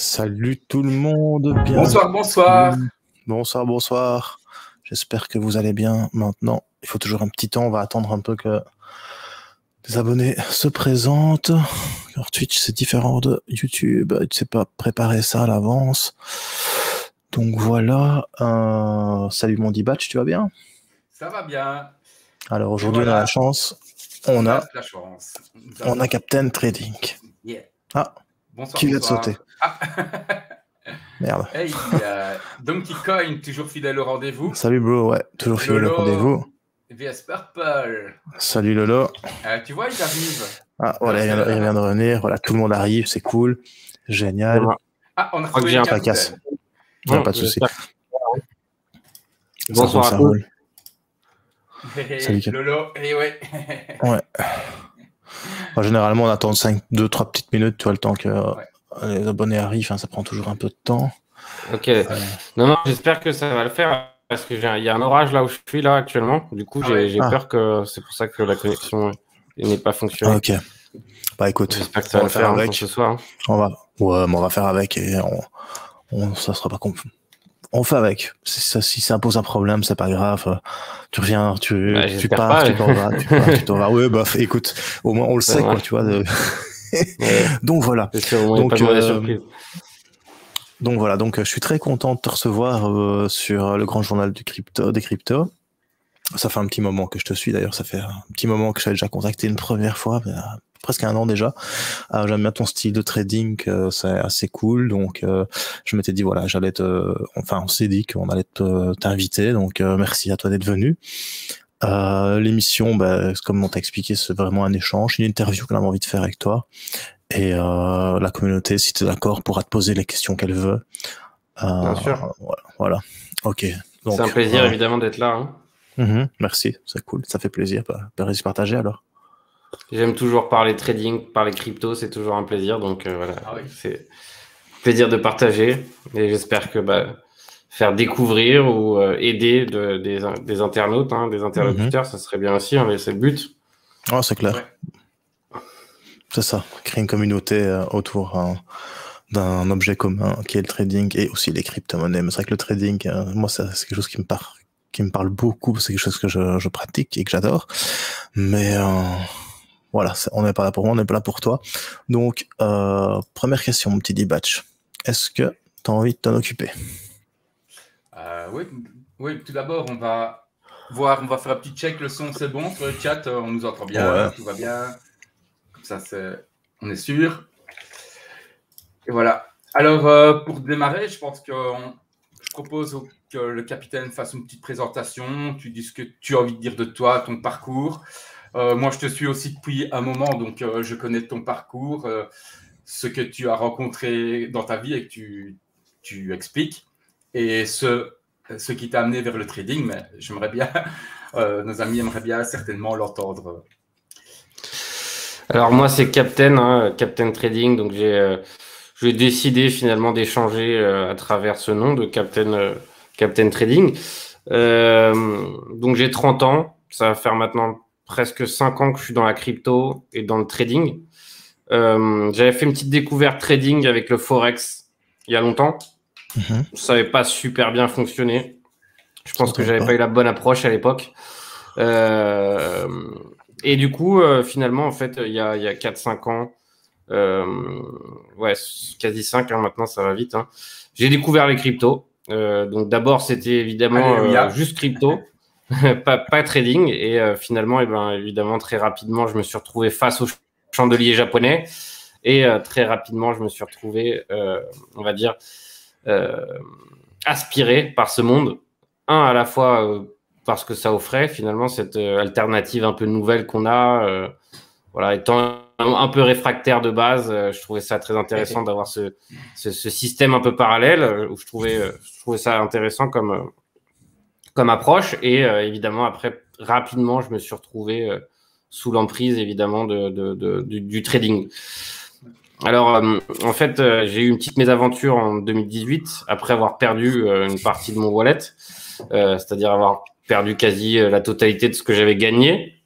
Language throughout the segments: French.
Salut tout le monde, bien. Bonsoir, bonsoir. Bonsoir, bonsoir. J'espère que vous allez bien maintenant. Il faut toujours un petit temps, on va attendre un peu que les abonnés se présentent. Alors Twitch, c'est différent de YouTube, tu sais pas préparer ça à l'avance. Donc voilà, salut mon Dibatch, tu vas bien? Ça va bien. Alors aujourd'hui, voilà, on a la chance. On a Captain Trading. Yeah. Ah, bonsoir, qui vient de sauter? Ah. Merde. Hey, Donkey Coin, toujours fidèle au rendez-vous. Salut bro, ouais, toujours fidèle au rendez-vous. VS Purple. Salut Lolo. Tu vois, il arrive. Ah, voilà, il vient de revenir. Voilà, tout le monde arrive, c'est cool. Génial. Ah, on a retrouvé le capitaine. Non, pas de souci. Bonsoir à tous. Salut Lolo. Ouais. Généralement, on attend 2-3 petites minutes, tu vois, le temps que les abonnés arrivent. Ça prend toujours un peu de temps. Ok. Non, j'espère que ça va le faire. Parce qu'il y a un orage là où je suis là actuellement. Du coup, j'ai peur que c'est pour ça que la connexion n'ait pas fonctionné. Ok. Bah écoute, j'espère que ça va le faire avec ce soir. On va faire avec et ça sera pas compliqué. On fait avec. Si ça pose un problème, c'est pas grave. Tu reviens, tu pars, tu t'en vas. Ouais, bah écoute, au moins on le sait, quoi, tu vois. Donc voilà. Donc voilà, je suis très content de te recevoir sur le grand journal des cryptos. Ça fait un petit moment que je te suis, d'ailleurs, ça fait un petit moment que j'avais déjà contacté une première fois, presque un an déjà. J'aime bien ton style de trading, c'est assez cool, donc je m'étais dit, voilà, on s'est dit qu'on allait t'inviter, donc merci à toi d'être venu. L'émission, comme on t'a expliqué, c'est vraiment un échange, une interview qu'on a envie de faire avec toi. Et la communauté, si tu es d'accord, pourra te poser les questions qu'elle veut. Bien sûr. Voilà. Ok. C'est un plaisir, évidemment, d'être là. Merci, c'est cool. Ça fait plaisir. Plaisir partagé, alors. J'aime toujours parler trading, parler crypto, c'est toujours un plaisir. Donc, voilà. C'est plaisir de partager. Et j'espère que faire découvrir ou aider des internautes, des interlocuteurs, ça serait bien aussi. C'est le but. Oh, c'est clair. C'est ça, créer une communauté autour d'un objet commun qui est le trading et aussi les crypto-monnaies. Mais c'est vrai que le trading, moi, c'est quelque chose qui me parle beaucoup, c'est quelque chose que je pratique et que j'adore. Mais voilà, on n'est pas là pour moi, on n'est pas là pour toi. Donc, première question, mon petit D-Batch. Est-ce que tu as envie de t'en occuper? Oui, tout d'abord, on va faire un petit check, le son c'est bon sur le chat, on nous entend bien, tout va bien. Ça, on est sûr. Et voilà. Alors, pour démarrer, je pense que je propose que le capitaine fasse une petite présentation. Tu dis ce que tu as envie de dire de toi, ton parcours. Moi, je te suis aussi depuis un moment, donc je connais ton parcours, ce que tu as rencontré dans ta vie et que tu expliques. Et ce qui t'a amené vers le trading. Mais j'aimerais bien, nos amis aimeraient bien certainement l'entendre. Alors moi, c'est Captain, Captain Trading. Donc j'ai décidé finalement d'échanger à travers ce nom de Captain Trading. Donc j'ai 30 ans. Ça va faire maintenant presque 5 ans que je suis dans la crypto et dans le trading. J'avais fait une petite découverte trading avec le Forex il y a longtemps. Ça n'avait pas super bien fonctionné. Je pense que j'avais pas eu la bonne approche à l'époque. Et du coup, finalement, en fait, il y a 4-5 ans, quasi 5, maintenant, ça va vite. J'ai découvert les cryptos. Donc d'abord, c'était évidemment juste crypto, pas trading. Et finalement, évidemment, très rapidement, je me suis retrouvé face au chandelier japonais. Et très rapidement, je me suis retrouvé, on va dire, aspiré par ce monde. À la fois parce que ça offrait finalement cette alternative un peu nouvelle qu'on a. Voilà, étant un peu réfractaire de base, je trouvais ça très intéressant d'avoir ce système un peu parallèle où je trouvais ça intéressant comme approche. Et évidemment, après, rapidement, je me suis retrouvé sous l'emprise, évidemment, du trading. Alors, en fait, j'ai eu une petite mésaventure en 2018, après avoir perdu une partie de mon wallet, c'est-à-dire avoir perdu quasi la totalité de ce que j'avais gagné.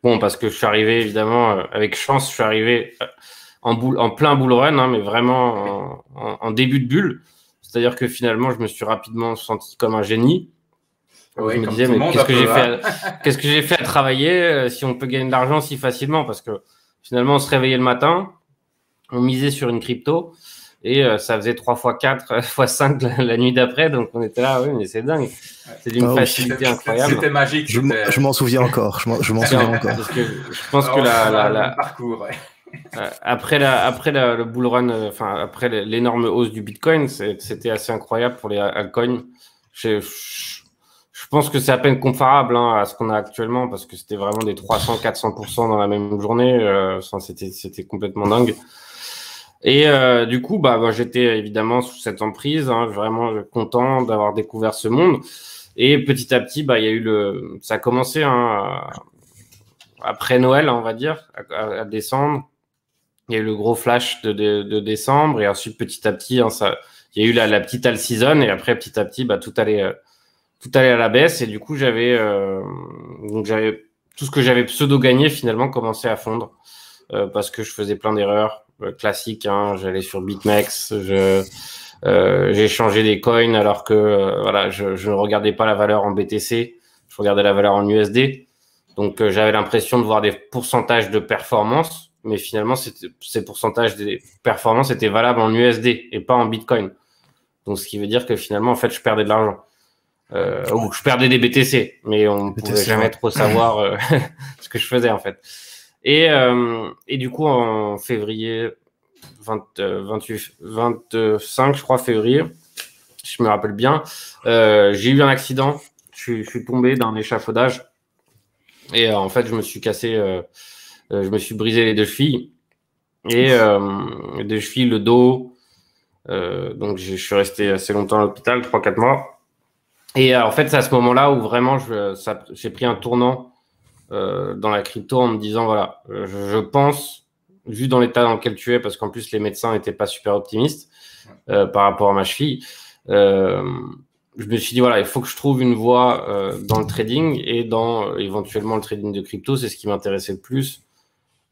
Bon, parce que je suis arrivé, évidemment, avec chance, je suis arrivé en plein bull run, hein, mais vraiment en début de bulle. C'est-à-dire que finalement, je me suis rapidement senti comme un génie. Oui, je me disais, mais qu'est-ce que j'ai fait à travailler si on peut gagner de l'argent si facilement? Parce que finalement, on se réveillait le matin, on misait sur une crypto et ça faisait 3 x 4 x 5 la nuit d'après. Donc, on était là, oui, mais c'est dingue. C'est d'une facilité incroyable. C'était magique. Je m'en souviens encore. Je m'en souviens encore. Parce que je pense que parcours, ouais. Après le bull run, enfin après l'énorme hausse du Bitcoin, c'était assez incroyable pour les altcoins. Je pense que c'est à peine comparable à ce qu'on a actuellement parce que c'était vraiment des 300-400% dans la même journée. C'était complètement dingue. Et du coup, moi, j'étais évidemment sous cette emprise, vraiment content d'avoir découvert ce monde. Et petit à petit, il y a eu ça a commencé après Noël, on va dire, à décembre. Il y a eu le gros flash de décembre et ensuite petit à petit, il y a eu la petite all season et après petit à petit, tout allait à la baisse et du coup j'avais tout ce que j'avais pseudo gagné finalement commencé à fondre parce que je faisais plein d'erreurs classiques. J'allais sur BitMEX, j'ai changé des coins alors que je ne regardais pas la valeur en BTC, je regardais la valeur en USD. Donc j'avais l'impression de voir des pourcentages de performance. Mais finalement, ces pourcentages des performances étaient valables en USD et pas en Bitcoin. Donc, ce qui veut dire que finalement, en fait, je perdais de l'argent. Ou je perdais des BTC, mais on ne pouvait jamais trop savoir ce que je faisais, en fait. Et du coup, en février 25, je crois, février, je me rappelle bien, j'ai eu un accident. Je suis tombé d'un échafaudage. Et en fait, je me suis cassé... je me suis brisé les 2 chevilles et les 2 chevilles, le dos. Donc, je suis resté assez longtemps à l'hôpital, 3-4 mois. Et en fait, c'est à ce moment-là où vraiment j'ai pris un tournant dans la crypto en me disant, voilà, je pense, vu dans l'état dans lequel tu es, parce qu'en plus, les médecins n'étaient pas super optimistes par rapport à ma cheville, je me suis dit, voilà, il faut que je trouve une voie dans le trading et dans éventuellement le trading de crypto. C'est ce qui m'intéressait le plus.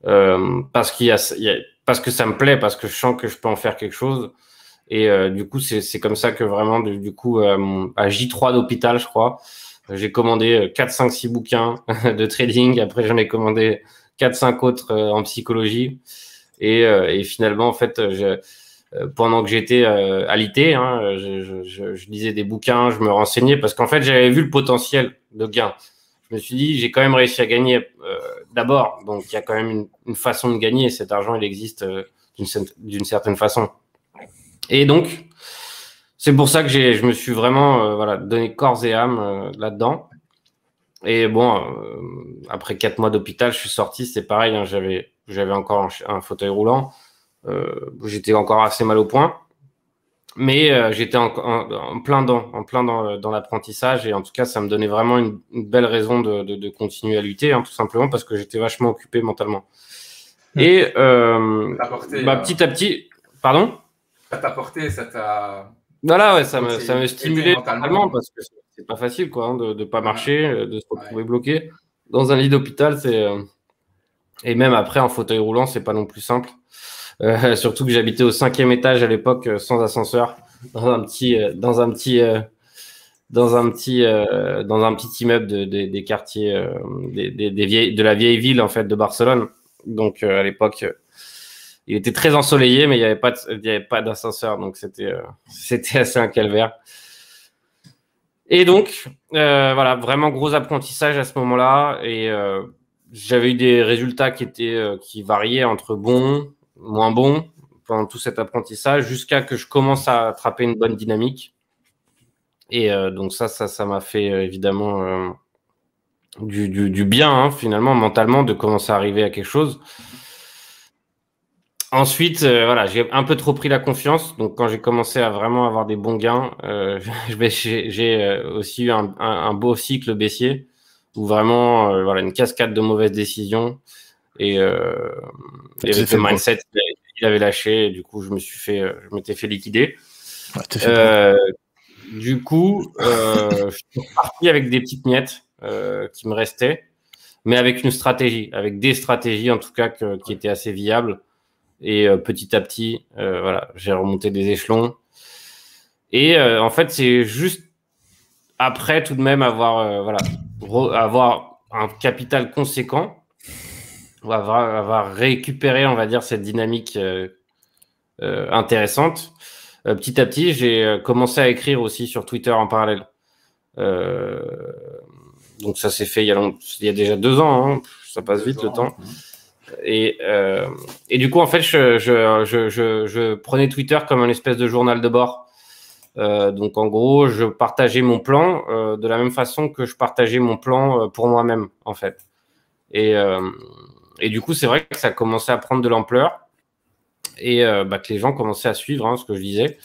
Parce que ça me plaît, parce que je sens que je peux en faire quelque chose. Et du coup, c'est comme ça que vraiment, du coup, à J3 d'hôpital, je crois, j'ai commandé 4, 5, 6 bouquins de trading. Après, j'en ai commandé 4, 5 autres en psychologie. Et finalement, en fait, pendant que j'étais alité, je lisais des bouquins, je me renseignais parce qu'en fait, j'avais vu le potentiel de gain. Je me suis dit, j'ai quand même réussi à gagner d'abord. Donc, il y a quand même une façon de gagner. Et cet argent, il existe d'une certaine façon. Et donc, c'est pour ça que je me suis vraiment donné corps et âme là-dedans. Et bon, après 4 mois d'hôpital, je suis sorti. C'est pareil, j'avais encore un fauteuil roulant. J'étais encore assez mal au point. Mais j'étais en plein dans l'apprentissage et en tout cas, ça me donnait vraiment une belle raison de continuer à lutter, tout simplement parce que j'étais vachement occupé mentalement. Et petit à petit, pardon ? Ça t'a porté, ça t'a... Voilà, ouais, ça me stimulait mentalement parce que c'est pas facile quoi, de pas marcher, de se retrouver bloqué dans un lit d'hôpital. Et même après en fauteuil roulant, c'est pas non plus simple. Surtout que j'habitais au 5e étage à l'époque sans ascenseur dans un petit immeuble des quartiers de la vieille ville en fait de Barcelone. Donc à l'époque il était très ensoleillé mais il y avait pas d'ascenseur donc c'était assez un calvaire. Et donc vraiment gros apprentissage à ce moment-là et j'avais eu des résultats qui variaient entre bons, moins bon pendant tout cet apprentissage jusqu'à que je commence à attraper une bonne dynamique. Et donc ça m'a fait évidemment du bien finalement mentalement de commencer à arriver à quelque chose. Ensuite, j'ai un peu trop pris la confiance. Donc quand j'ai commencé à vraiment avoir des bons gains, j'ai aussi eu un beau cycle baissier où vraiment une cascade de mauvaises décisions. Et avec le mindset, il avait lâché. Et du coup, je m'étais fait liquider. Du coup, je suis parti avec des petites miettes qui me restaient, mais avec une stratégie, avec des stratégies en tout cas qui étaient assez viables. Et petit à petit, voilà, j'ai remonté des échelons. Et en fait, c'est juste après tout de même avoir un capital conséquent, ou avoir récupéré, on va dire, cette dynamique intéressante. Petit à petit, j'ai commencé à écrire aussi sur Twitter en parallèle. Donc ça s'est fait il y a déjà 2 ans, hein. Ça passe vite le temps. Et du coup, en fait, je prenais Twitter comme un espèce de journal de bord. Donc en gros, je partageais mon plan de la même façon que je partageais mon plan pour moi-même, en fait. Et du coup, c'est vrai que ça commençait à prendre de l'ampleur et que les gens commençaient à suivre ce que je disais.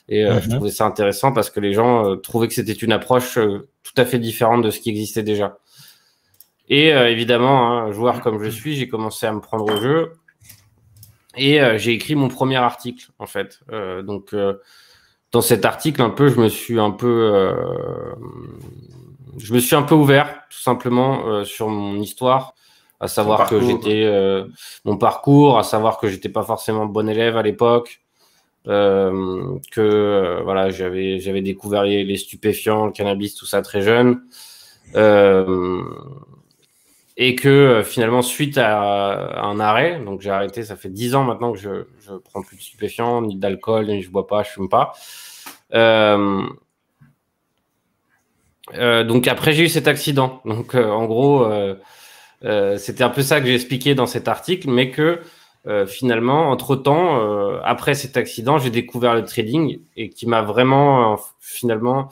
Et je trouvais ça intéressant parce que les gens trouvaient que c'était une approche tout à fait différente de ce qui existait déjà. Et évidemment, joueur comme je suis, j'ai commencé à me prendre au jeu et j'ai écrit mon premier article, en fait. Donc, dans cet article, je me suis un peu ouvert, tout simplement, sur mon histoire, à savoir que j'étais mon parcours, à savoir que j'étais pas forcément bon élève à l'époque, que voilà, j'avais découvert les stupéfiants, le cannabis, tout ça très jeune, et que finalement, suite à un arrêt, donc j'ai arrêté, ça fait 10 ans maintenant que je prends plus de stupéfiants, ni d'alcool, ni je bois pas, je fume pas. Donc après, j'ai eu cet accident. Donc en gros, c'était un peu ça que j'ai expliqué dans cet article, mais que finalement, entre-temps, après cet accident, j'ai découvert le trading et qui m'a vraiment finalement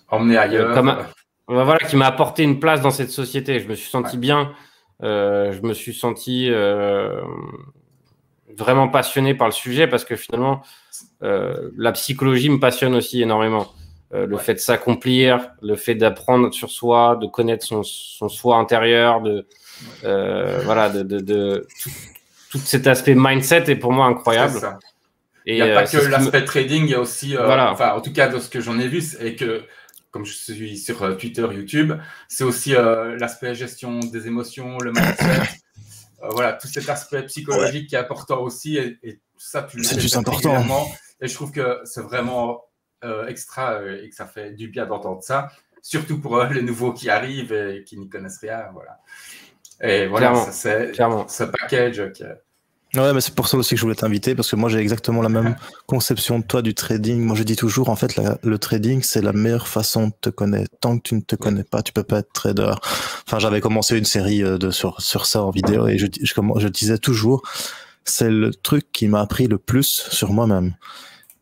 emmené ailleurs. Voilà, qui m'a apporté une place dans cette société. Je me suis senti bien. Je me suis senti vraiment passionné par le sujet parce que finalement, la psychologie me passionne aussi énormément. Le fait de s'accomplir, le fait d'apprendre sur soi, de connaître son soi intérieur, voilà, tout cet aspect mindset est pour moi incroyable. C'est ça. Il n'y a pas que l'aspect trading, il y a aussi, voilà. Enfin, en tout cas, de ce que j'en ai vu, et que, comme je suis sur Twitter, YouTube, c'est aussi l'aspect gestion des émotions, le mindset, voilà, tout cet aspect psychologique qui est important aussi, et ça, tu le fais régulièrement. Et je trouve que c'est vraiment extra et que ça fait du bien d'entendre ça, surtout pour les nouveaux qui arrivent et qui n'y connaissent rien, voilà. Et voilà, c'est ce package qui est... Ouais, mais c'est pour ça aussi que je voulais t'inviter, parce que moi j'ai exactement la même conception de toi du trading. Moi je dis toujours, en fait, le trading c'est la meilleure façon de te connaître. Tant que tu ne te connais pas, tu peux pas être trader. Enfin, j'avais commencé une série sur ça en vidéo et je disais toujours, c'est le truc qui m'a appris le plus sur moi-même.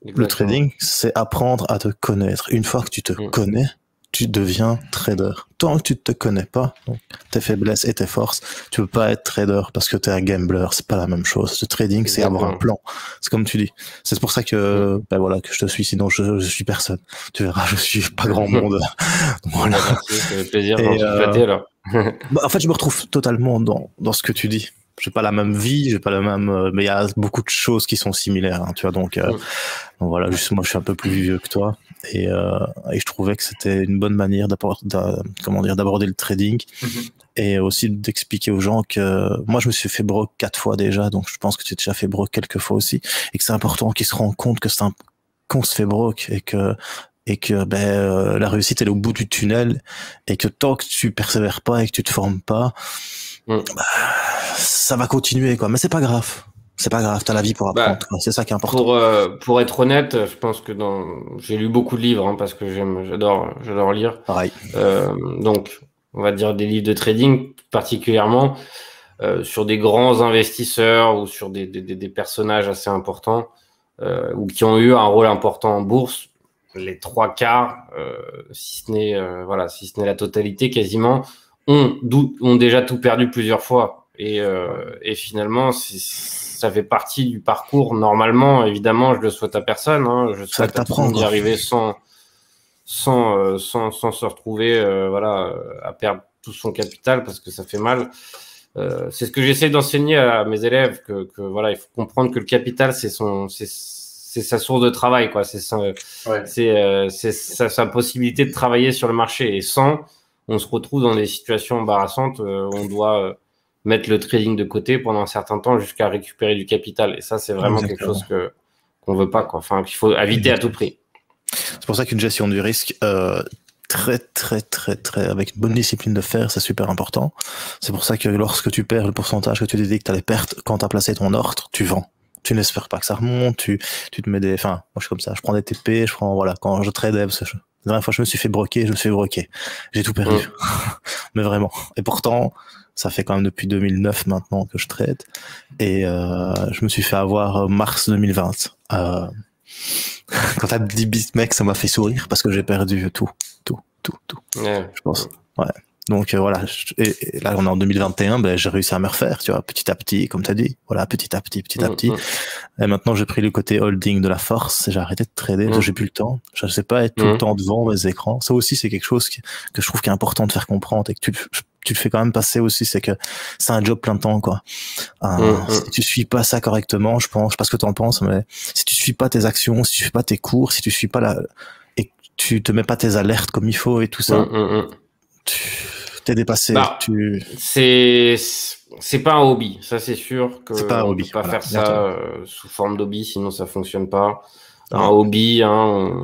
Exactement. Le trading, c'est apprendre à te connaître. Une fois que tu te connais, tu deviens trader. Tant que tu ne te connais pas, donc tes faiblesses et tes forces, tu peux pas être trader parce que tu es un gambler. C'est pas la même chose. Le trading, c'est avoir un plan. C'est comme tu dis. C'est pour ça que, voilà, que je te suis. Sinon, je suis personne. Tu verras, je suis pas grand monde. Voilà. Ça fait plaisir d'en flatter, alors. En fait, je me retrouve totalement dans ce que tu dis. J'ai pas la même vie, j'ai pas la même, mais il y a beaucoup de choses qui sont similaires, hein, tu vois. Donc voilà, juste moi, je suis un peu plus vieux que toi, et je trouvais que c'était une bonne manière d'aborder le trading, et aussi d'expliquer aux gens que moi, je me suis fait broke 4 fois déjà, donc je pense que tu t'es déjà fait broke quelques fois aussi, et que c'est important qu'ils se rendent compte que qu'on se fait broke et que la réussite elle est au bout du tunnel, et que tant que tu persévères pas et que tu te formes pas, ça va continuer, quoi. Mais c'est pas grave. C'est pas grave, t'as la vie pour apprendre. C'est ça qui est important. Pour être honnête, je pense que j'ai lu beaucoup de livres, hein, parce que j'adore lire. Pareil. Donc, on va dire des livres de trading, particulièrement sur des grands investisseurs ou sur des personnages assez importants ou qui ont eu un rôle important en bourse. Les 3/4, si ce n'est la totalité, quasiment, ont déjà tout perdu plusieurs fois. Et finalement, ça fait partie du parcours. Normalement, évidemment, je le souhaite à personne. Hein. Je souhaite à tout le monde d'y arriver sans se retrouver à perdre tout son capital, parce que ça fait mal. C'est ce que j'essaie d'enseigner à mes élèves, que voilà, il faut comprendre que le capital, c'est sa source de travail, quoi. C'est sa possibilité de travailler sur le marché. Et sans, on se retrouve dans des situations embarrassantes où on doit mettre le trading de côté pendant un certain temps jusqu'à récupérer du capital. Et ça, c'est vraiment quelque chose qu'on veut pas, quoi. Enfin, qu'il faut éviter à tout prix. C'est pour ça qu'une gestion du risque très, avec une bonne discipline de faire, c'est super important. C'est pour ça que lorsque tu perds le pourcentage que tu dis que tu as les pertes, quand tu as placé ton ordre, tu vends. Tu n'espères pas que ça remonte, tu te mets moi je suis comme ça, je prends des TP, quand je trade, la dernière fois je me suis fait broquer, j'ai tout perdu. Mais vraiment. Et pourtant, ça fait quand même depuis 2009 maintenant que je trade, et je me suis fait avoir mars 2020. Quand t'as dit BitMEX, ça m'a fait sourire parce que j'ai perdu tout. Ouais. Je pense. Ouais. Donc voilà, et là on est en 2021, j'ai réussi à me refaire, tu vois, petit à petit, comme t'as dit, voilà, petit à petit. Et maintenant j'ai pris le côté holding de la force, et j'ai arrêté de trader, parce que j'ai plus le temps. Je sais pas être tout le temps devant mes écrans. Ça aussi c'est quelque chose que je trouve qui est important de faire comprendre, et que tu le fais quand même passer aussi, c'est que c'est un job plein de temps, quoi. Si tu suis pas ça correctement, je sais pas ce que t'en penses, mais si tu suis pas tes actions, si tu suis pas tes cours, si tu suis pas et que tu te mets pas tes alertes comme il faut et tout ça, t'es dépassé. C'est pas un hobby, ça c'est sûr que c'est pas un hobby. On peut pas faire ça sous forme d'hobby, sinon ça fonctionne pas. Un hobby,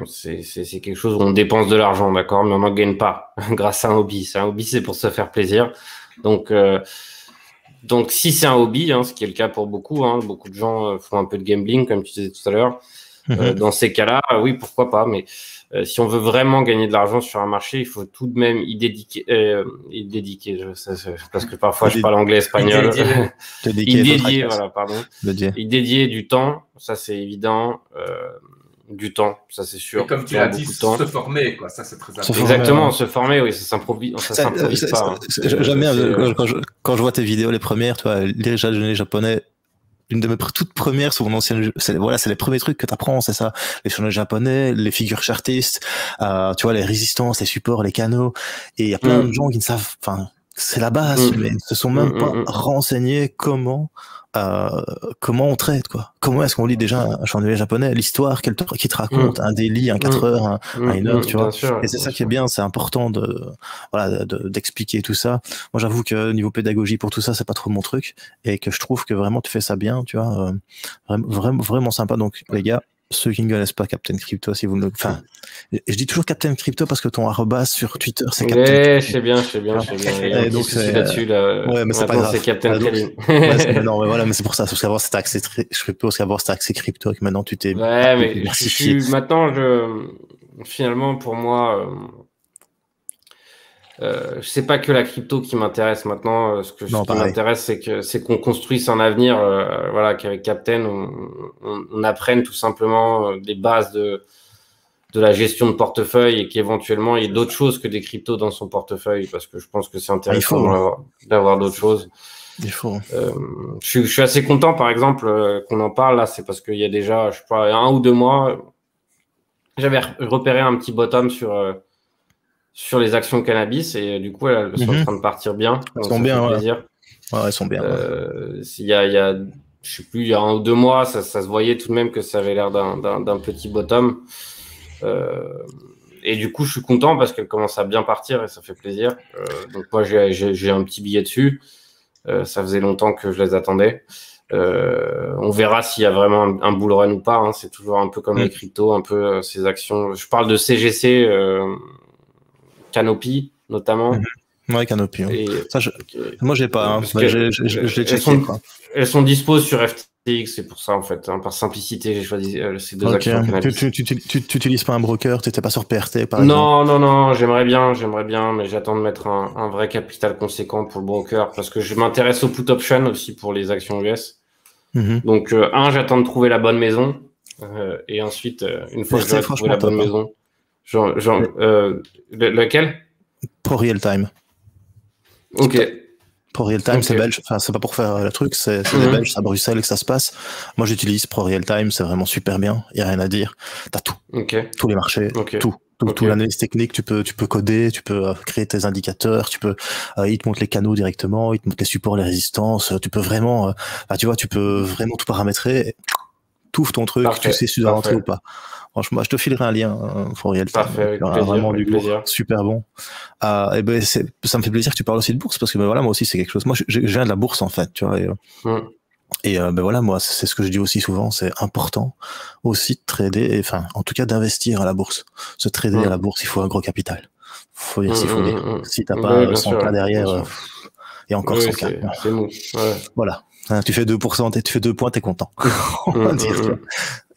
c'est quelque chose où on dépense de l'argent, d'accord, mais on n'en gagne pas grâce à un hobby. C'est un hobby, c'est pour se faire plaisir. Donc si c'est un hobby, ce qui est le cas pour beaucoup, beaucoup de gens font un peu de gambling, comme tu disais tout à l'heure. Dans ces cas-là, oui, pourquoi pas, mais si on veut vraiment gagner de l'argent sur un marché, il faut tout de même y dédiquer, parce que parfois je parle anglais, espagnol. Y dédier du temps, ça c'est évident. Du temps, ça c'est sûr. Et comme tu l'as dit, se former, quoi. Ça c'est très important. Exactement, se former, oui, ça s'improvise pas. J'aime bien quand je vois tes vidéos, les premières, tu vois, les japonais. Une de mes toutes premières sur mon ancienne, c'est les premiers trucs que t'apprends, c'est ça. Les shonen japonais, les figures chartistes, tu vois, les résistances, les supports, les canaux. Et il y a plein de gens qui ne savent, c'est la base, mais ils se sont même pas renseignés comment on traite, quoi. Comment est-ce qu'on lit déjà un shonen japonais, l'histoire qui te raconte, un daily, un 4 heures, un 1 heure, tu vois. Et c'est ça qui est bien, c'est important d'expliquer tout ça. Moi, j'avoue que niveau pédagogie pour tout ça, c'est pas trop mon truc, et que je trouve que vraiment tu fais ça bien, tu vois, vraiment sympa. Donc, les gars, ceux qui ne connaissent pas Captain Crypto, si vous ne, je dis toujours Captain Crypto parce que ton arrobase sur Twitter, c'est Captain Crypto. Je sais bien. Et donc, c'est là-dessus, là. Ouais, mais c'est pas grave. C'est Captain Crypto. Non, mais voilà, mais c'est pour ça. Parce qu'avant, c'était accès crypto, parce qu'avant, c'était accès crypto, et que maintenant, tu t'es. Ouais, mais maintenant, finalement, pour moi, c'est pas que la crypto qui m'intéresse maintenant. Ce qui m'intéresse, c'est qu'on construise un avenir, qu'avec Captain, on apprenne tout simplement des bases de la gestion de portefeuille, et qu'éventuellement il y ait d'autres choses que des cryptos dans son portefeuille, parce que je pense que c'est intéressant d'avoir d'autres choses. Il faut. Je suis assez content, par exemple, qu'on en parle là. C'est parce qu'il y a déjà, je sais pas, 1 ou 2 mois, j'avais repéré un petit bottom sur les actions cannabis, et du coup elles sont en train de partir bien. Elles sont bien, plaisir. Ouais, elles sont bien. Il y a je sais plus, il y a 1 ou 2 mois, ça se voyait tout de même que ça avait l'air d'un petit bottom. Et du coup, je suis content parce qu'elle commence à bien partir et ça fait plaisir. Donc moi, j'ai un petit billet dessus. Ça faisait longtemps que je les attendais. On verra s'il y a vraiment un bull run ou pas. C'est toujours un peu comme les cryptos, un peu ces actions. Je parle de CGC, Canopy notamment. Ouais, Canopy. Ouais. Ça, moi, j'ai pas. Je l'ai checké. Elles sont dispo sur FTX, c'est pour ça en fait. Par simplicité, j'ai choisi ces 2 actions Cannabis. Tu utilises pas un broker, tu n'étais pas sur PRT par exemple? Non, j'aimerais bien, mais j'attends de mettre un vrai capital conséquent pour le broker, parce que je m'intéresse au put option aussi pour les actions US. Donc, j'attends de trouver la bonne maison, et ensuite, une fois que j'aurai trouvé la bonne maison, lequel? Pro Real Time. Ok. Pro Real Time, c'est belge. Enfin, c'est pas pour faire le truc, c'est des Belges, c'est à Bruxelles que ça se passe. Moi, j'utilise Pro Real Time, c'est vraiment super bien. Il y a rien à dire. T'as tout. Tous les marchés. Tout. Toute l'analyse technique, tu peux coder, tu peux créer tes indicateurs, il te montre les canaux directement, il te montre les supports, les résistances, tu peux vraiment, tu vois, tu peux vraiment tout paramétrer. t'ouvres ton truc, tu sais si tu dois rentrer ou pas. Franchement, je te filerai un lien, Foriel. Parfait, vraiment du lourd, super bon. Et ben, ça me fait plaisir que tu parles aussi de bourse, parce que ben voilà, moi aussi c'est quelque chose. Moi, je viens de la bourse en fait, tu vois. Et ben voilà, moi, c'est ce que je dis aussi souvent, c'est important aussi de trader, enfin, en tout cas d'investir à la bourse. Se trader à la bourse, il faut un gros capital. Faut dire s'il faut dire. Si t'as pas 100K derrière, et encore 100K. C'est mou. Ouais. Voilà. Tu fais 2%, tu fais 2 points, t'es content. On va dire.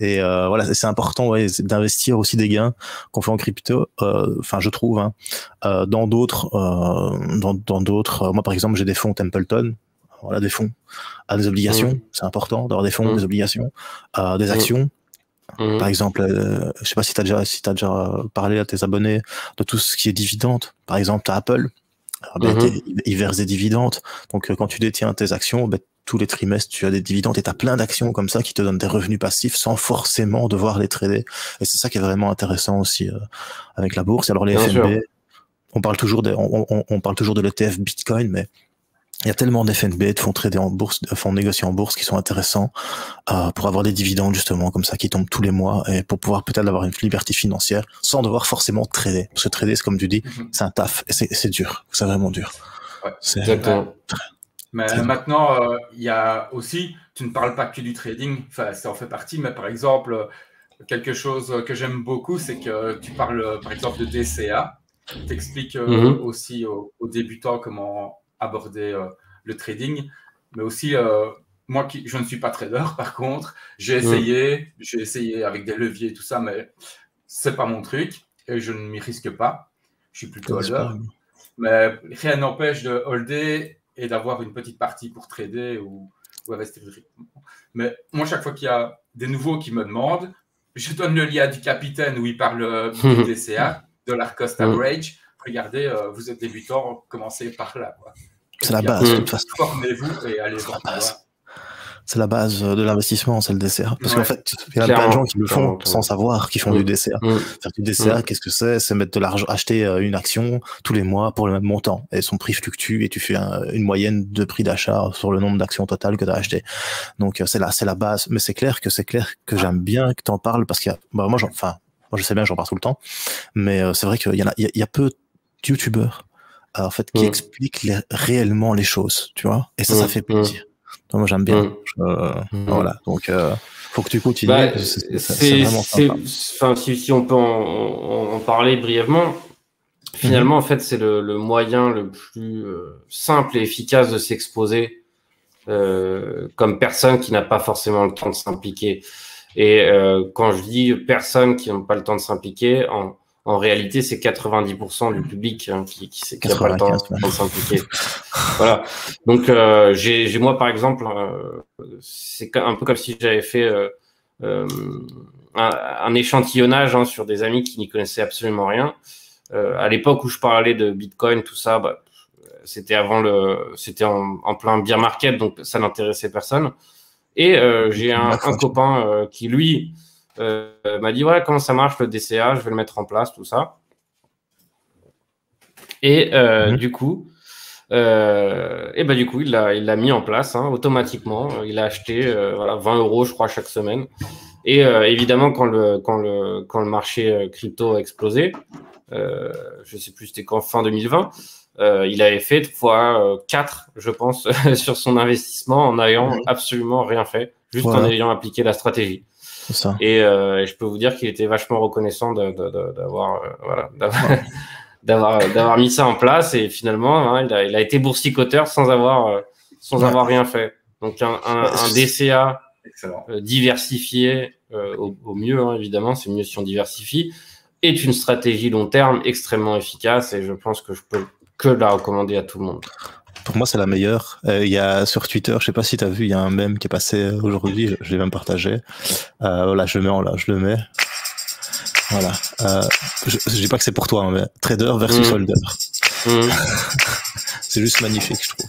Et voilà, c'est important d'investir aussi des gains qu'on fait en crypto. Enfin, je trouve, dans d'autres, moi par exemple, j'ai des fonds Templeton. Voilà, des fonds à des obligations, c'est important d'avoir des fonds, des obligations, des actions. Par exemple, je sais pas si t'as déjà parlé à tes abonnés de tout ce qui est dividende. Par exemple, t'as Apple, ils versent des dividendes. Donc, quand tu détiens tes actions, tous les trimestres, tu as des dividendes et t'as plein d'actions comme ça qui te donnent des revenus passifs sans forcément devoir les trader. Et c'est ça qui est vraiment intéressant aussi avec la bourse. Alors les FNB, on parle toujours de l'ETF Bitcoin, mais il y a tellement d'FNB, de fonds tradés en bourse, de fonds négociés en bourse qui sont intéressants pour avoir des dividendes justement comme ça qui tombent tous les mois et pour pouvoir peut-être avoir une liberté financière sans devoir forcément trader. Parce que trader, c'est comme tu dis, c'est un taf et c'est dur, c'est vraiment dur. Ouais, exactement. Mais maintenant, il y a aussi, tu ne parles pas que du trading, enfin ça en fait partie, mais par exemple, quelque chose que j'aime beaucoup, c'est que tu parles par exemple de DCA, tu expliques aussi aux débutants comment aborder le trading, mais aussi moi je ne suis pas trader par contre, j'ai essayé avec des leviers et tout ça, mais c'est pas mon truc et je ne m'y risque pas, je suis plutôt holder, mais rien n'empêche de holder et d'avoir une petite partie pour trader ou investir directement. Mais moi chaque fois qu'il y a des nouveaux qui me demandent, je donne le lien du capitaine où il parle du DCA, Dollar Cost Average. Regardez, vous êtes débutant, commencez par là, quoi. C'est la base, de toute façon. Formez-vous et allez voir. C'est la base de l'investissement, c'est le DCA. Parce qu'en fait, il y a plein de gens qui le font sans savoir qu'ils font du DCA. Faire du DCA, qu'est-ce que c'est? C'est mettre de l'argent, acheter une action tous les mois pour le même montant. Et son prix fluctue et tu fais une moyenne de prix d'achat sur le nombre d'actions totales que tu as achetées. Donc, c'est la base. Mais c'est clair que j'aime bien que tu en parles parce qu'il y a, moi, je sais bien, j'en parle tout le temps. Mais c'est vrai qu'il y a peu de youtubeurs, en fait, qui expliquent réellement les choses, tu vois. Et ça fait plaisir. Donc, moi, j'aime bien. Voilà. Donc, faut que tu continues. C'est vraiment sympa. Enfin, si on peut en parler brièvement, finalement, en fait, c'est le moyen le plus simple et efficace de s'exposer comme personne qui n'a pas forcément le temps de s'impliquer. Et quand je dis personnes qui n'ont pas le temps de s'impliquer, en réalité, c'est 90% du public qui n'a pas le temps de s'impliquer. Voilà. Donc, j'ai moi, par exemple, c'est un peu comme si j'avais fait un échantillonnage sur des amis qui n'y connaissaient absolument rien. À l'époque où je parlais de Bitcoin, tout ça, c'était en plein bear market, donc ça n'intéressait personne. Et j'ai un copain qui, lui, m'a dit voilà comment ça marche le DCA, je vais le mettre en place, tout ça. Et du coup, il l'a mis en place automatiquement. Il a acheté 20 € je crois chaque semaine. Et évidemment quand le marché crypto a explosé, je sais plus c'était quand, fin 2020, il avait fait 4 je pense sur son investissement en n'ayant absolument rien fait, juste en ayant appliqué la stratégie. Ça. Et je peux vous dire qu'il était vachement reconnaissant d'avoir mis ça en place, et finalement il a été boursicoteur sans avoir rien fait. Donc un DCA diversifié au mieux, évidemment c'est mieux si on diversifie, est une stratégie long terme extrêmement efficace, et je pense que je peux que la recommander à tout le monde. Pour moi, c'est la meilleure. Il y a sur Twitter, je sais pas si tu as vu, il y a un mème qui est passé aujourd'hui, je l'ai même partagé. Voilà, je le mets. Voilà. Je dis pas que c'est pour toi, mais trader versus holder. C'est juste magnifique, je trouve.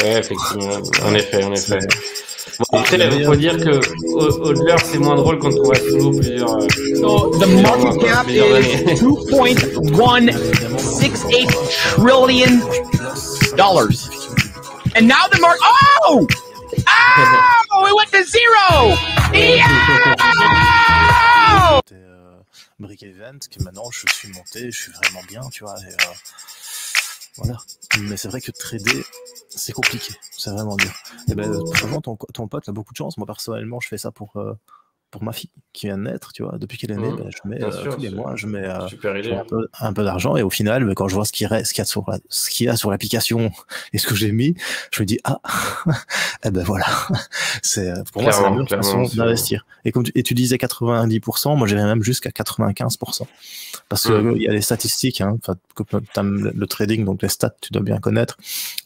Ouais, effectivement. En effet. Bon, après, il faut dire que holder, c'est moins drôle quand on reste sous l'eau plusieurs. So the market cap is $2.168 trillion. And now the market, it went to zero. brick event que maintenant je suis monté, je suis vraiment bien, tu vois. Et, voilà. Mais c'est vrai que trader, c'est compliqué, c'est vraiment dur. Et ben, franchement, ton pote a beaucoup de chance. Moi, personnellement, je fais ça pour ma fille qui vient de naître, tu vois. Depuis qu'elle est née, ben, je mets tous les mois, je mets un peu d'argent. Et au final, quand je vois ce qu'il y a sur l'application et ce que j'ai mis, je me dis et ben voilà. Pour moi, c'est la meilleure façon d'investir. Et comme tu disais 90%, moi j'irais même jusqu'à 95%. Parce que il y a les statistiques, hein, le trading, donc les stats, tu dois bien connaître.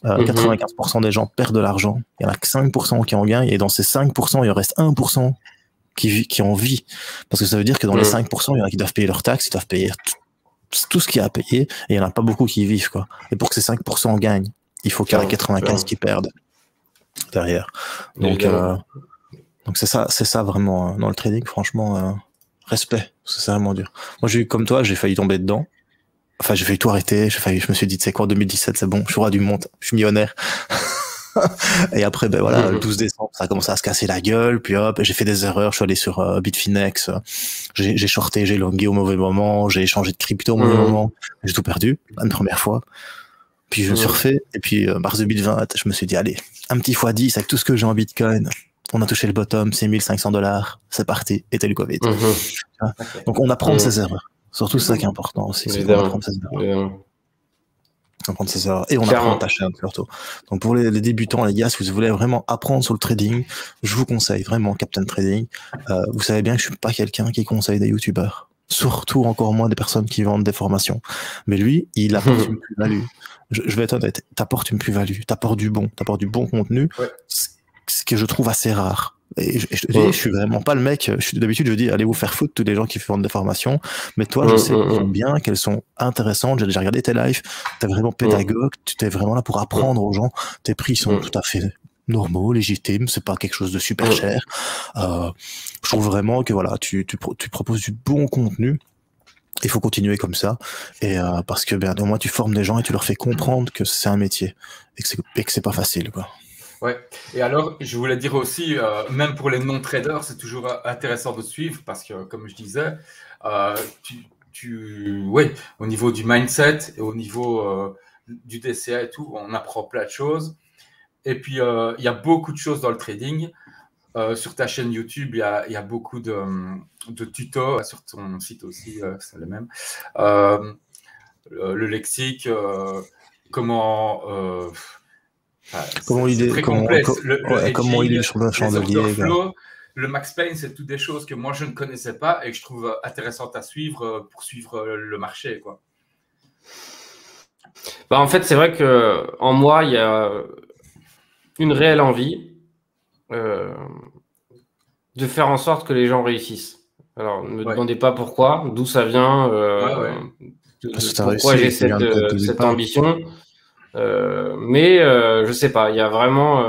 95% des gens perdent de l'argent. Il y en a que 5% qui en gagnent. Et dans ces 5%, il en reste 1% qui en vit. Parce que ça veut dire que dans les 5%, il y en a qui doivent payer leurs taxes, ils doivent payer tout ce qu'il y a à payer, et il n'y en a pas beaucoup qui y vivent, quoi. Et pour que ces 5% gagnent, il faut qu'il y en ait 95 qui perdent derrière. Donc c'est ça vraiment, dans le trading, franchement, respect, parce que c'est vraiment dur. Moi, comme toi, j'ai failli tomber dedans. Enfin, j'ai failli tout arrêter, je me suis dit, tu sais quoi, 2017, c'est bon, je suis roi du monde, je suis millionnaire. Et après, ben voilà, le 12 décembre, ça a commencé à se casser la gueule, puis hop, j'ai fait des erreurs, je suis allé sur Bitfinex, j'ai shorté, j'ai longué au mauvais moment, j'ai changé de crypto au mauvais moment, j'ai tout perdu, une première fois. Puis je me suis refait, et puis mars 2020, je me suis dit, allez, un petit x10 avec tout ce que j'ai en Bitcoin, on a touché le bottom, $6 500, c'est parti, et t'as le Covid. Donc on apprend de ses erreurs, surtout c'est ça qui est important aussi, c'est qu'on apprend de ses erreurs. Apprendre ses erreurs. Et on apprend à tâcher surtout. Donc pour les débutants, les gars, si vous voulez vraiment apprendre sur le trading, je vous conseille vraiment Captain Trading. Vous savez bien que je suis pas quelqu'un qui conseille des youtubeurs. Surtout encore moins des personnes qui vendent des formations. Mais lui, il apporte une plus-value. Je vais être honnête, t'apportes une plus-value, t'apportes du bon contenu, ce que je trouve assez rare. Et je te dis, je suis vraiment pas le mec, d'habitude je dis allez vous faire foutre tous les gens qui font des formations, mais toi je sais qu'elles sont bien, qu'elles sont intéressantes, j'ai déjà regardé tes lives, t'es vraiment pédagogue, tu es vraiment là pour apprendre aux gens, tes prix sont tout à fait normaux, légitimes, c'est pas quelque chose de super cher. Je trouve vraiment que voilà, tu proposes du bon contenu. Il faut continuer comme ça, et parce que au moins tu formes des gens et tu leur fais comprendre que c'est un métier et que c'est pas facile, quoi. Ouais. Et alors, je voulais dire aussi, même pour les non-traders, c'est toujours intéressant de suivre parce que, comme je disais, au niveau du mindset et au niveau du DCA et tout, on apprend plein de choses. Et puis, il y a beaucoup de choses dans le trading. Sur ta chaîne YouTube, il y a beaucoup de tutos. Sur ton site aussi, c'est le même. Le lexique, comment il est complexe. Comment il est sur le chandelier. Le Max Payne, c'est toutes des choses que moi je ne connaissais pas et que je trouve intéressantes à suivre pour suivre le marché, quoi. En fait, c'est vrai que en moi, il y a une réelle envie de faire en sorte que les gens réussissent. Alors, ne me demandez pas pourquoi, d'où ça vient, pourquoi j'ai cette ambition. Mais je sais pas, il y a vraiment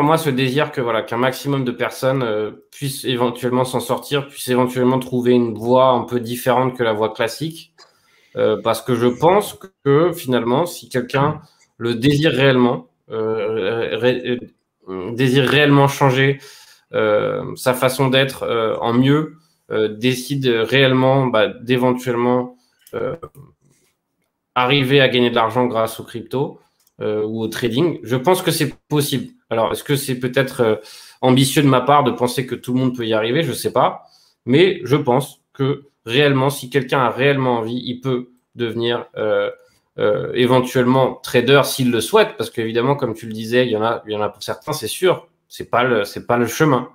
moi ce désir que voilà, qu'un maximum de personnes puissent éventuellement s'en sortir, puissent éventuellement trouver une voie un peu différente que la voie classique, parce que je pense que finalement, si quelqu'un le désire réellement, désire réellement changer sa façon d'être en mieux, décide réellement d'éventuellement arriver à gagner de l'argent grâce aux cryptos ou au trading, je pense que c'est possible. Alors, est-ce que c'est peut-être ambitieux de ma part de penser que tout le monde peut y arriver? Je ne sais pas. Mais je pense que réellement, si quelqu'un a réellement envie, il peut devenir éventuellement trader s'il le souhaite. Parce qu'évidemment, comme tu le disais, il y en a pour certains, c'est sûr. C'est pas le chemin.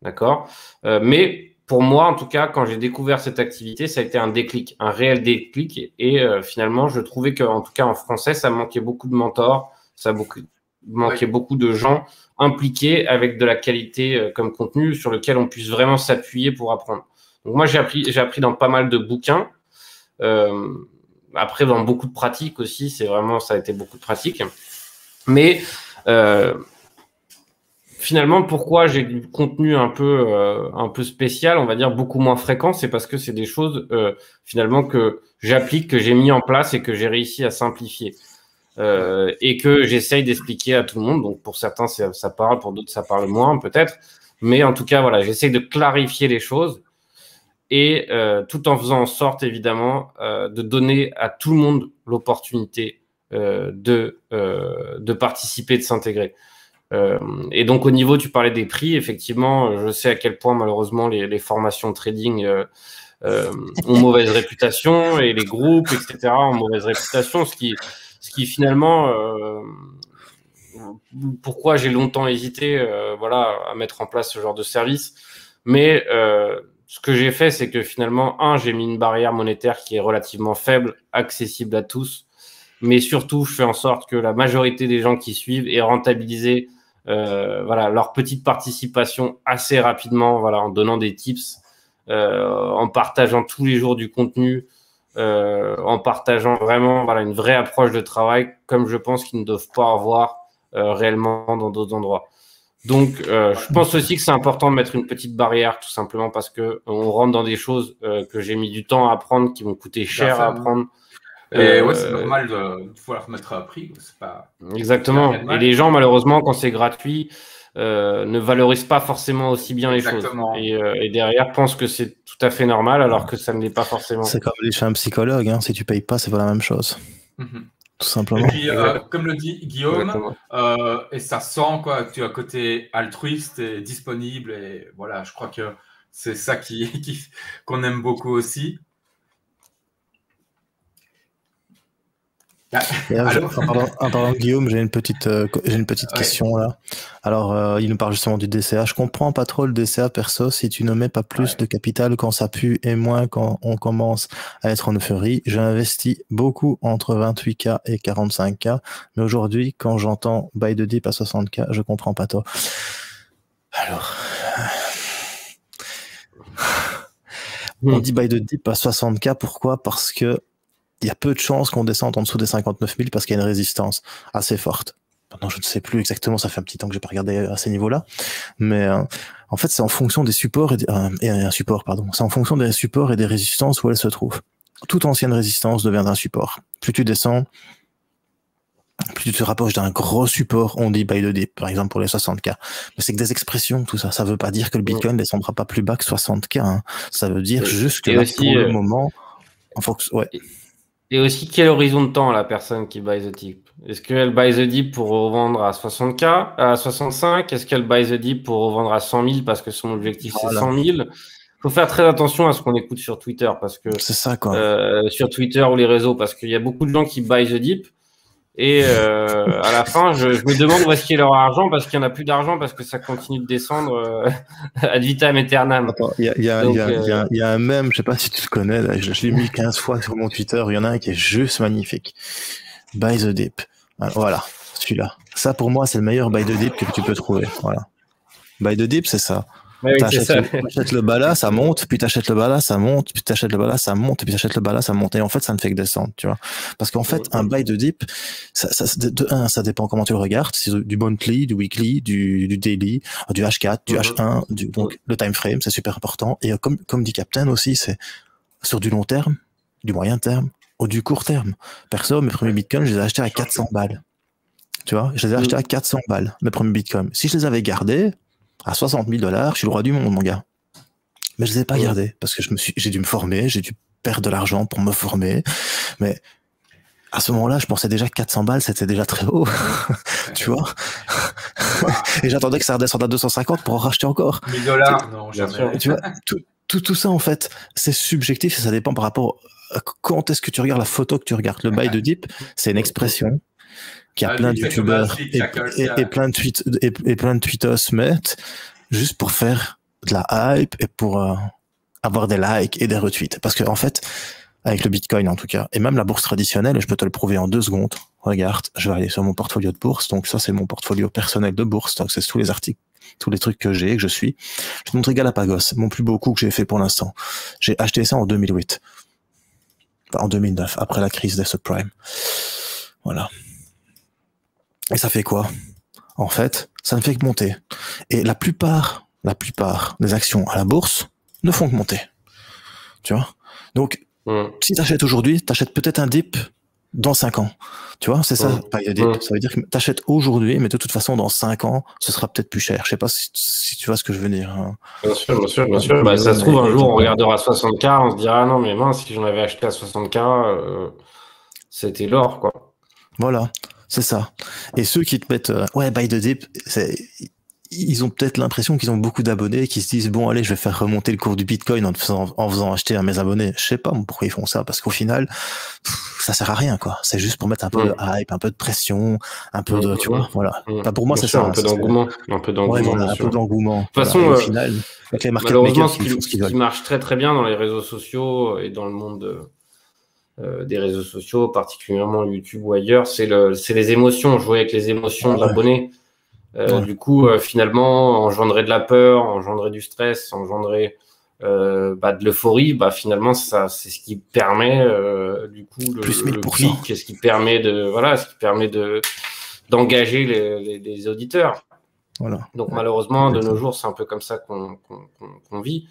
D'accord? Mais pour moi, en tout cas, quand j'ai découvert cette activité, ça a été un déclic, un réel déclic. Et finalement, je trouvais qu'en tout cas en français, ça manquait beaucoup de mentors, ça manquait beaucoup de gens impliqués avec de la qualité comme contenu sur lequel on puisse vraiment s'appuyer pour apprendre. Donc moi, j'ai appris dans pas mal de bouquins. Après, dans beaucoup de pratiques aussi, ça a été beaucoup de pratiques. Mais finalement, pourquoi j'ai du contenu un peu spécial, on va dire beaucoup moins fréquent, c'est parce que c'est des choses finalement que j'applique, que j'ai mis en place et que j'ai réussi à simplifier et que j'essaye d'expliquer à tout le monde. Donc pour certains, ça parle, pour d'autres, ça parle moins peut-être. Mais en tout cas, voilà, j'essaie de clarifier les choses et tout en faisant en sorte, évidemment, de donner à tout le monde l'opportunité de participer, de s'intégrer. Et donc, au niveau, tu parlais des prix, effectivement, je sais à quel point, malheureusement, les formations trading ont mauvaise réputation et les groupes, etc., ont mauvaise réputation, ce qui finalement... pourquoi j'ai longtemps hésité voilà, à mettre en place ce genre de service. Mais ce que j'ai fait, c'est que finalement, j'ai mis une barrière monétaire qui est relativement faible, accessible à tous. Mais surtout, je fais en sorte que la majorité des gens qui suivent aient rentabilisé voilà, leur petite participation assez rapidement, voilà, en donnant des tips, en partageant tous les jours du contenu, en partageant vraiment voilà, une vraie approche de travail, comme je pense qu'ils ne doivent pas avoir réellement dans d'autres endroits. Donc, je pense aussi que c'est important de mettre une petite barrière, tout simplement parce que on rentre dans des choses que j'ai mis du temps à apprendre, qui vont coûter cher à apprendre. Et ouais, c'est normal de pouvoir remettre à prix. C'est pas... Exactement. Et les gens, malheureusement, quand c'est gratuit, ne valorisent pas forcément aussi bien les choses. Et derrière, pensent que c'est tout à fait normal, alors que ça ne l'est pas forcément. C'est comme aller chez un psychologue. Hein. Si tu payes pas, c'est pas la même chose. Tout simplement. Et puis, comme le dit Guillaume, et ça sent quoi, que tu as un côté altruiste et disponible. Et voilà, je crois que c'est ça qu'on aime beaucoup aussi. En parlant de Guillaume, j'ai une petite question là. Alors, il nous parle justement du DCA. Je comprends pas trop le DCA perso. Si tu ne mets pas plus de capital quand ça pue et moins quand on commence à être en euphorie. J'ai investi beaucoup entre 28K et 45K, mais aujourd'hui, quand j'entends buy the dip à 60K, je comprends pas trop. Alors, on dit buy the dip à 60K. Pourquoi? Parce que il y a peu de chances qu'on descende en dessous des 59 000 parce qu'il y a une résistance assez forte. Maintenant, je ne sais plus exactement, ça fait un petit temps que j'ai pas regardé à ces niveaux-là. Mais en fait, c'est en fonction des supports c'est en fonction des supports et des résistances où elles se trouvent. Toute ancienne résistance devient un support. Plus tu descends, plus tu te rapproches d'un gros support, on dit buy the dip, par exemple pour les 60K. Mais c'est que des expressions, tout ça. Ça veut pas dire que le Bitcoin ne descendra pas plus bas que 60K. Hein. Ça veut dire juste que là, aussi, pour le moment, en fonction, ouais. Et aussi, quel horizon de temps la personne qui buy the dip? Est-ce qu'elle buy the dip pour revendre à 60K, à 65? Est-ce qu'elle buy the dip pour revendre à 100 000 parce que son objectif c'est 100 000? Il faut faire très attention à ce qu'on écoute sur Twitter parce que c'est ça quoi. Sur Twitter ou les réseaux, parce qu'il y a beaucoup de gens qui buy the dip et à la fin, je me demande où est-ce qu'il y a leur argent parce qu'il n'y en a plus d'argent parce que ça continue de descendre ad vitam aeternam. Il y a un mème, je sais pas si tu le connais, là, je l'ai mis 15 fois sur mon Twitter, il y en a un qui est juste magnifique. Buy the dip. Voilà, celui-là. Ça pour moi, c'est le meilleur buy the dip que tu peux trouver. Voilà. Buy the dip, c'est ça. Oui, t'achètes le bas là, ça monte, puis t'achètes le bas là, ça monte, puis t'achètes le bas là, ça monte, puis t'achètes le bas là, ça monte. Et en fait, ça ne fait que descendre, tu vois. Parce qu'en fait, un buy de dip, ça dépend comment tu le regardes. C'est du monthly, du weekly, du daily, du H4, du H1, donc le time frame, c'est super important. Et comme dit Captain aussi, c'est sur du long terme, du moyen terme ou du court terme. Perso, mes premiers bitcoins, je les ai achetés à 400 balles. Tu vois, je les ai achetés à 400 balles, mes premiers bitcoins. Si je les avais gardés, à 60 000 $, je suis le roi du monde, mon gars. Mais je les ai pas gardés parce que j'ai dû me former, j'ai dû perdre de l'argent pour me former. Mais à ce moment-là, je pensais déjà que 400 balles, c'était déjà très haut. Tu vois? Et j'attendais que ça redescende à 250 pour en racheter encore. 1000 $, non, jamais. Tu vois, tout ça, en fait, c'est subjectif et ça dépend par rapport à quand est-ce que tu regardes la photo que tu regardes. Le buy de dip, c'est une expression qu'il y a plein de youtubeurs et plein de tweetos mettent juste pour faire de la hype et pour avoir des likes et des retweets. Parce que en fait, avec le Bitcoin en tout cas, et même la bourse traditionnelle, et je peux te le prouver en 2 secondes, regarde, je vais aller sur mon portfolio de bourse, donc ça c'est mon portfolio personnel de bourse, donc c'est tous les articles, tous les trucs que j'ai, que je suis. Je te montre Galapagos, mon plus beau coup que j'ai fait pour l'instant. J'ai acheté ça en 2008. Enfin, en 2009, après la crise des subprimes. Voilà. Et ça fait quoi? En fait, ça ne fait que monter. Et la plupart des actions à la bourse ne font que monter. Tu vois? Donc, si tu achètes aujourd'hui, tu achètes peut-être un dip dans 5 ans. Tu vois, c'est ça. Buy the dip. Ça veut dire que tu achètes aujourd'hui, mais de toute façon, dans 5 ans, ce sera peut-être plus cher. Je sais pas si tu vois ce que je veux dire. Hein. Bien sûr, bien sûr. Bah, ça se trouve, un jour, on regardera 60K, on se dira, ah non, mais mince, si j'en avais acheté à 60K, c'était l'or, quoi. Voilà, c'est ça. Et ceux qui te mettent, ouais, buy the dip, ils ont peut-être l'impression qu'ils ont beaucoup d'abonnés, qui se disent, bon, allez, je vais faire remonter le cours du Bitcoin en faisant acheter à mes abonnés. Je sais pas pourquoi ils font ça, parce qu'au final, ça sert à rien, quoi. C'est juste pour mettre un peu de hype, un peu de pression, un peu de, tu vois, voilà. Enfin, pour moi, c'est ça. Un peu d'engouement. Un peu d'engouement. De toute façon, final, avec les market malheureusement, makers, ce qui marche très très bien dans les réseaux sociaux et dans le monde des réseaux sociaux, particulièrement YouTube ou ailleurs, c'est les émotions, jouer avec les émotions de l'abonné. Du coup, finalement, engendrer de la peur, engendrer du stress, engendrer de l'euphorie, finalement, ça, c'est ce qui permet, du coup, le clic, et ce qui permet d'engager les auditeurs. Voilà. Donc, malheureusement, de nos jours, c'est un peu comme ça qu'on vit.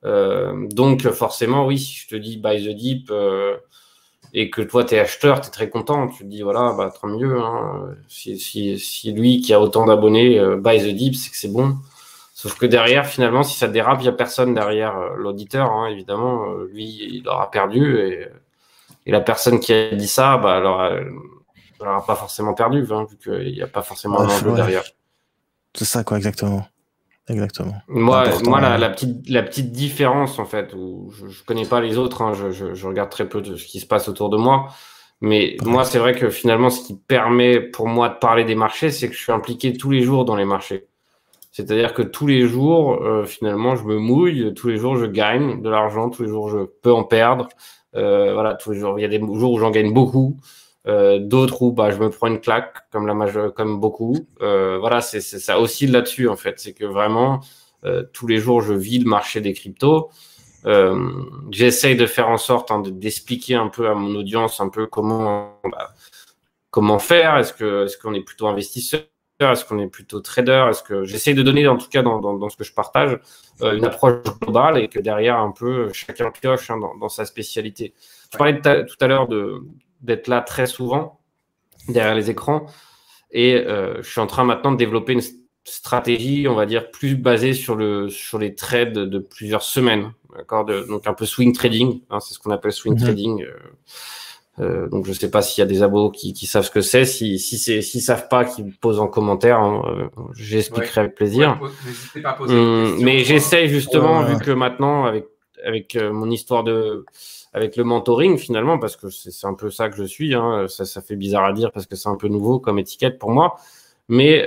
Donc, forcément, oui, si je te dis buy the dip, et que toi, tu es acheteur, tu es très content. Tu te dis, voilà, tant mieux. Hein. Si lui qui a autant d'abonnés buy the dip, c'est que c'est bon. Sauf que derrière, finalement, si ça dérape, il n'y a personne derrière l'auditeur. Hein, évidemment, lui, il aura perdu. Et la personne qui a dit ça, elle n'aura pas forcément perdu, hein, vu qu'il n'y a pas forcément un enjeu derrière. C'est ça, quoi, exactement. Moi, la petite différence, en fait, où je connais pas les autres, hein, je regarde très peu de ce qui se passe autour de moi, mais moi, c'est vrai que finalement, ce qui permet pour moi de parler des marchés, c'est que je suis impliqué tous les jours dans les marchés. C'est-à-dire que tous les jours, finalement, je me mouille, tous les jours, je gagne de l'argent, tous les jours, je peux en perdre. Voilà, tous les jours, il y a des jours où j'en gagne beaucoup. D'autres où je me prends une claque comme beaucoup. Voilà, ça oscille là-dessus en fait. C'est que vraiment tous les jours je vis le marché des cryptos. J'essaye de faire en sorte d'expliquer un peu à mon audience un peu comment faire. Est-ce qu'on est plutôt investisseur? Est-ce qu'on est plutôt trader? Est-ce que j'essaye de donner en tout cas dans ce que je partage une approche globale et que derrière un peu chacun pioche dans sa spécialité. Je parlais tout à l'heure d'être là très souvent derrière les écrans et je suis en train maintenant de développer une stratégie, on va dire, plus basée sur les trades de plusieurs semaines, d'accord, donc un peu swing trading, hein, c'est ce qu'on appelle swing trading. Donc je sais pas s'il y a des abos qui savent ce que c'est, s'ils savent pas, qu'ils me posent en commentaire, hein, j'expliquerai avec plaisir. N'hésitez pas à poser des questions. Mais j'essaye justement, vu que maintenant avec mon histoire avec le mentoring finalement, parce que c'est un peu ça que je suis, hein, ça fait bizarre à dire parce que c'est un peu nouveau comme étiquette pour moi, mais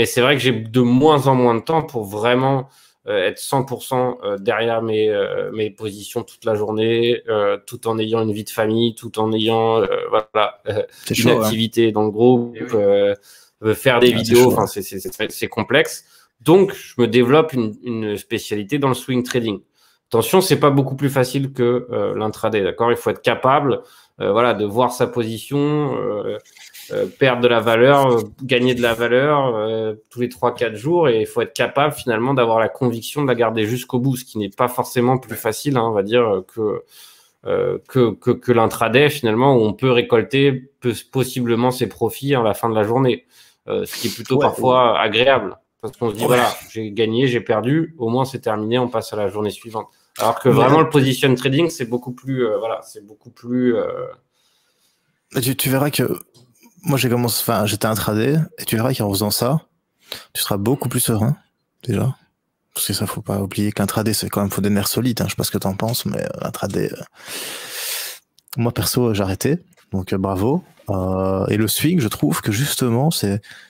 c'est vrai que j'ai de moins en moins de temps pour vraiment être 100% derrière mes positions toute la journée, tout en ayant une vie de famille, tout en ayant une activité dans le groupe, faire des vidéos, enfin c'est complexe. Donc je me développe une spécialité dans le swing trading. Attention, c'est pas beaucoup plus facile que l'intraday, d'accord? Il faut être capable, de voir sa position, perdre de la valeur, gagner de la valeur tous les 3-4 jours, et il faut être capable finalement d'avoir la conviction de la garder jusqu'au bout, ce qui n'est pas forcément plus facile, hein, on va dire, que l'intraday finalement, où on peut récolter possiblement ses profits à la fin de la journée, ce qui est plutôt parfois agréable. Parce qu'on se dit, voilà, j'ai gagné, j'ai perdu, au moins c'est terminé, on passe à la journée suivante. Alors que vraiment, le position trading, c'est beaucoup plus... c'est beaucoup plus... Tu verras que moi, j'étais intraday, et tu verras qu'en faisant ça, tu seras beaucoup plus serein, déjà. Parce que ça, faut pas oublier qu'intraday, c'est quand même, faut des nerfs solides, hein. Je sais pas ce que t'en penses, mais intraday... Moi, perso, j'ai arrêté, donc bravo. Et le swing, je trouve que justement,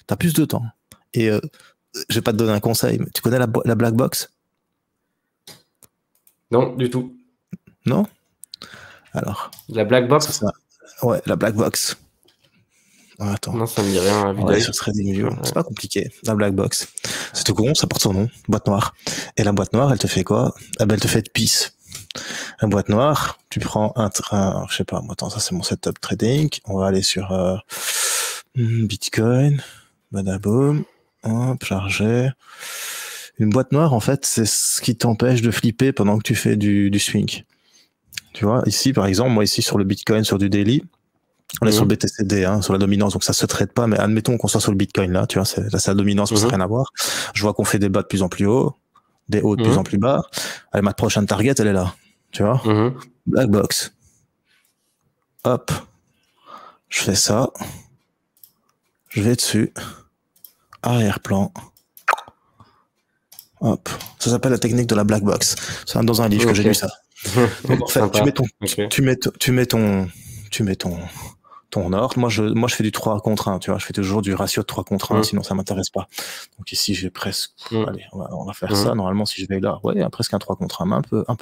t'as plus de temps. Et... je vais pas te donner un conseil, mais tu connais la black box? Non, du tout. Non? Alors. La black box? Ça. Ouais, la black box. Attends. Non, ça me dit rien. Ce serait des millions. C'est pas compliqué. La black box. C'est tout con, ça porte son nom. Boîte noire. Et la boîte noire, elle te fait quoi? Elle te fait de pisse. La boîte noire, tu prends je sais pas, moi, attends, ça c'est mon setup trading. On va aller sur Bitcoin. Badaboum. Hop, chargé. Une boîte noire, en fait, c'est ce qui t'empêche de flipper pendant que tu fais du swing. Tu vois, ici, par exemple, moi, ici, sur le Bitcoin, sur du daily, on est sur le BTCD, hein, sur la dominance, donc ça se traite pas, mais admettons qu'on soit sur le Bitcoin, là, tu vois, c'est la dominance, ça n'a rien à voir. Je vois qu'on fait des bas de plus en plus haut, des hauts de plus en plus bas. Allez, ma prochaine target, elle est là, tu vois. Black box. Hop. Je fais ça. Je vais dessus. Arrière-plan. Hop. Ça s'appelle la technique de la black box. C'est dans un livre que j'ai lu ça. Donc, en fait, tu mets ton ordre. Moi, je fais du 3 contre 1, tu vois. Je fais toujours du ratio de 3 contre 1, sinon ça m'intéresse pas. Donc ici, j'ai presque, allez, on va faire ça. Normalement, si je vais là, ouais, presque un 3 contre 1, mais un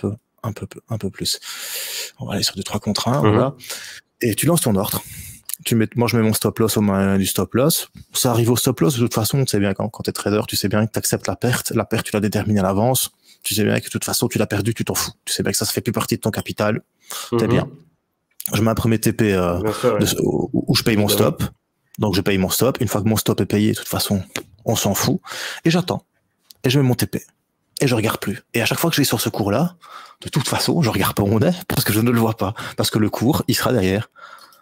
peu plus. On va aller sur du 3 contre 1, voilà. Et tu lances ton ordre. Moi, je mets mon stop loss au moins du stop loss. Ça arrive au stop loss. De toute façon, tu sais bien quand t'es trader, tu sais bien que tu acceptes la perte. La perte, tu la détermines à l'avance. Tu sais bien que de toute façon, tu l'as perdu, tu t'en fous. Tu sais bien que ça fait plus partie de ton capital. T'es bien. Je mets un premier TP où je paye mon stop. Donc, je paye mon stop. Une fois que mon stop est payé, de toute façon, on s'en fout. Et j'attends. Et je mets mon TP. Et je regarde plus. Et à chaque fois que je vais sur ce cours-là, de toute façon, je regarde pas où on est parce que je ne le vois pas. Parce que le cours, il sera derrière.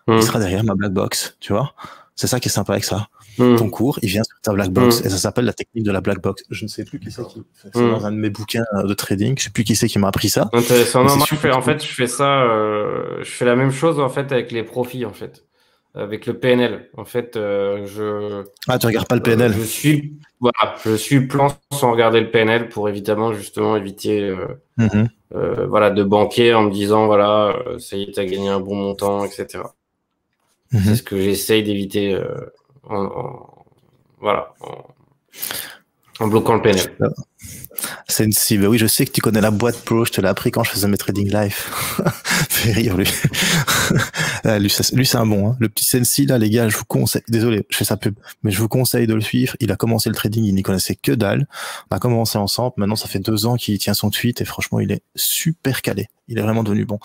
Il sera derrière ma black box, tu vois. C'est ça qui est sympa avec ça. Ton cours, il vient sur ta black box et ça s'appelle la technique de la black box. Je ne sais plus qui c'est qui fait ça dans un de mes bouquins de trading. Je sais plus qui c'est qui m'a appris ça. Intéressant. Non, moi, je fais ça. Je fais la même chose en fait avec les profits en fait, avec le PNL. En fait, tu regardes pas le PNL. Je suis le plan sans regarder le PNL pour évidemment justement éviter de banquer en me disant voilà ça y est, t'as gagné un bon montant, etc. C'est ce que j'essaye d'éviter en bloquant le PNL. C'est une cible. Oui, je sais que tu connais la boîte pro. Je te l'ai appris quand je faisais mes trading live. Fait rire, lui. lui, c'est un bon. Hein. Le petit Sensi, là, les gars, je vous conseille. Désolé, je fais sa pub, mais je vous conseille de le suivre. Il a commencé le trading, il n'y connaissait que dalle. On a commencé ensemble. Maintenant, ça fait 2 ans qu'il tient son tweet et franchement, il est super calé. Il est vraiment devenu bon.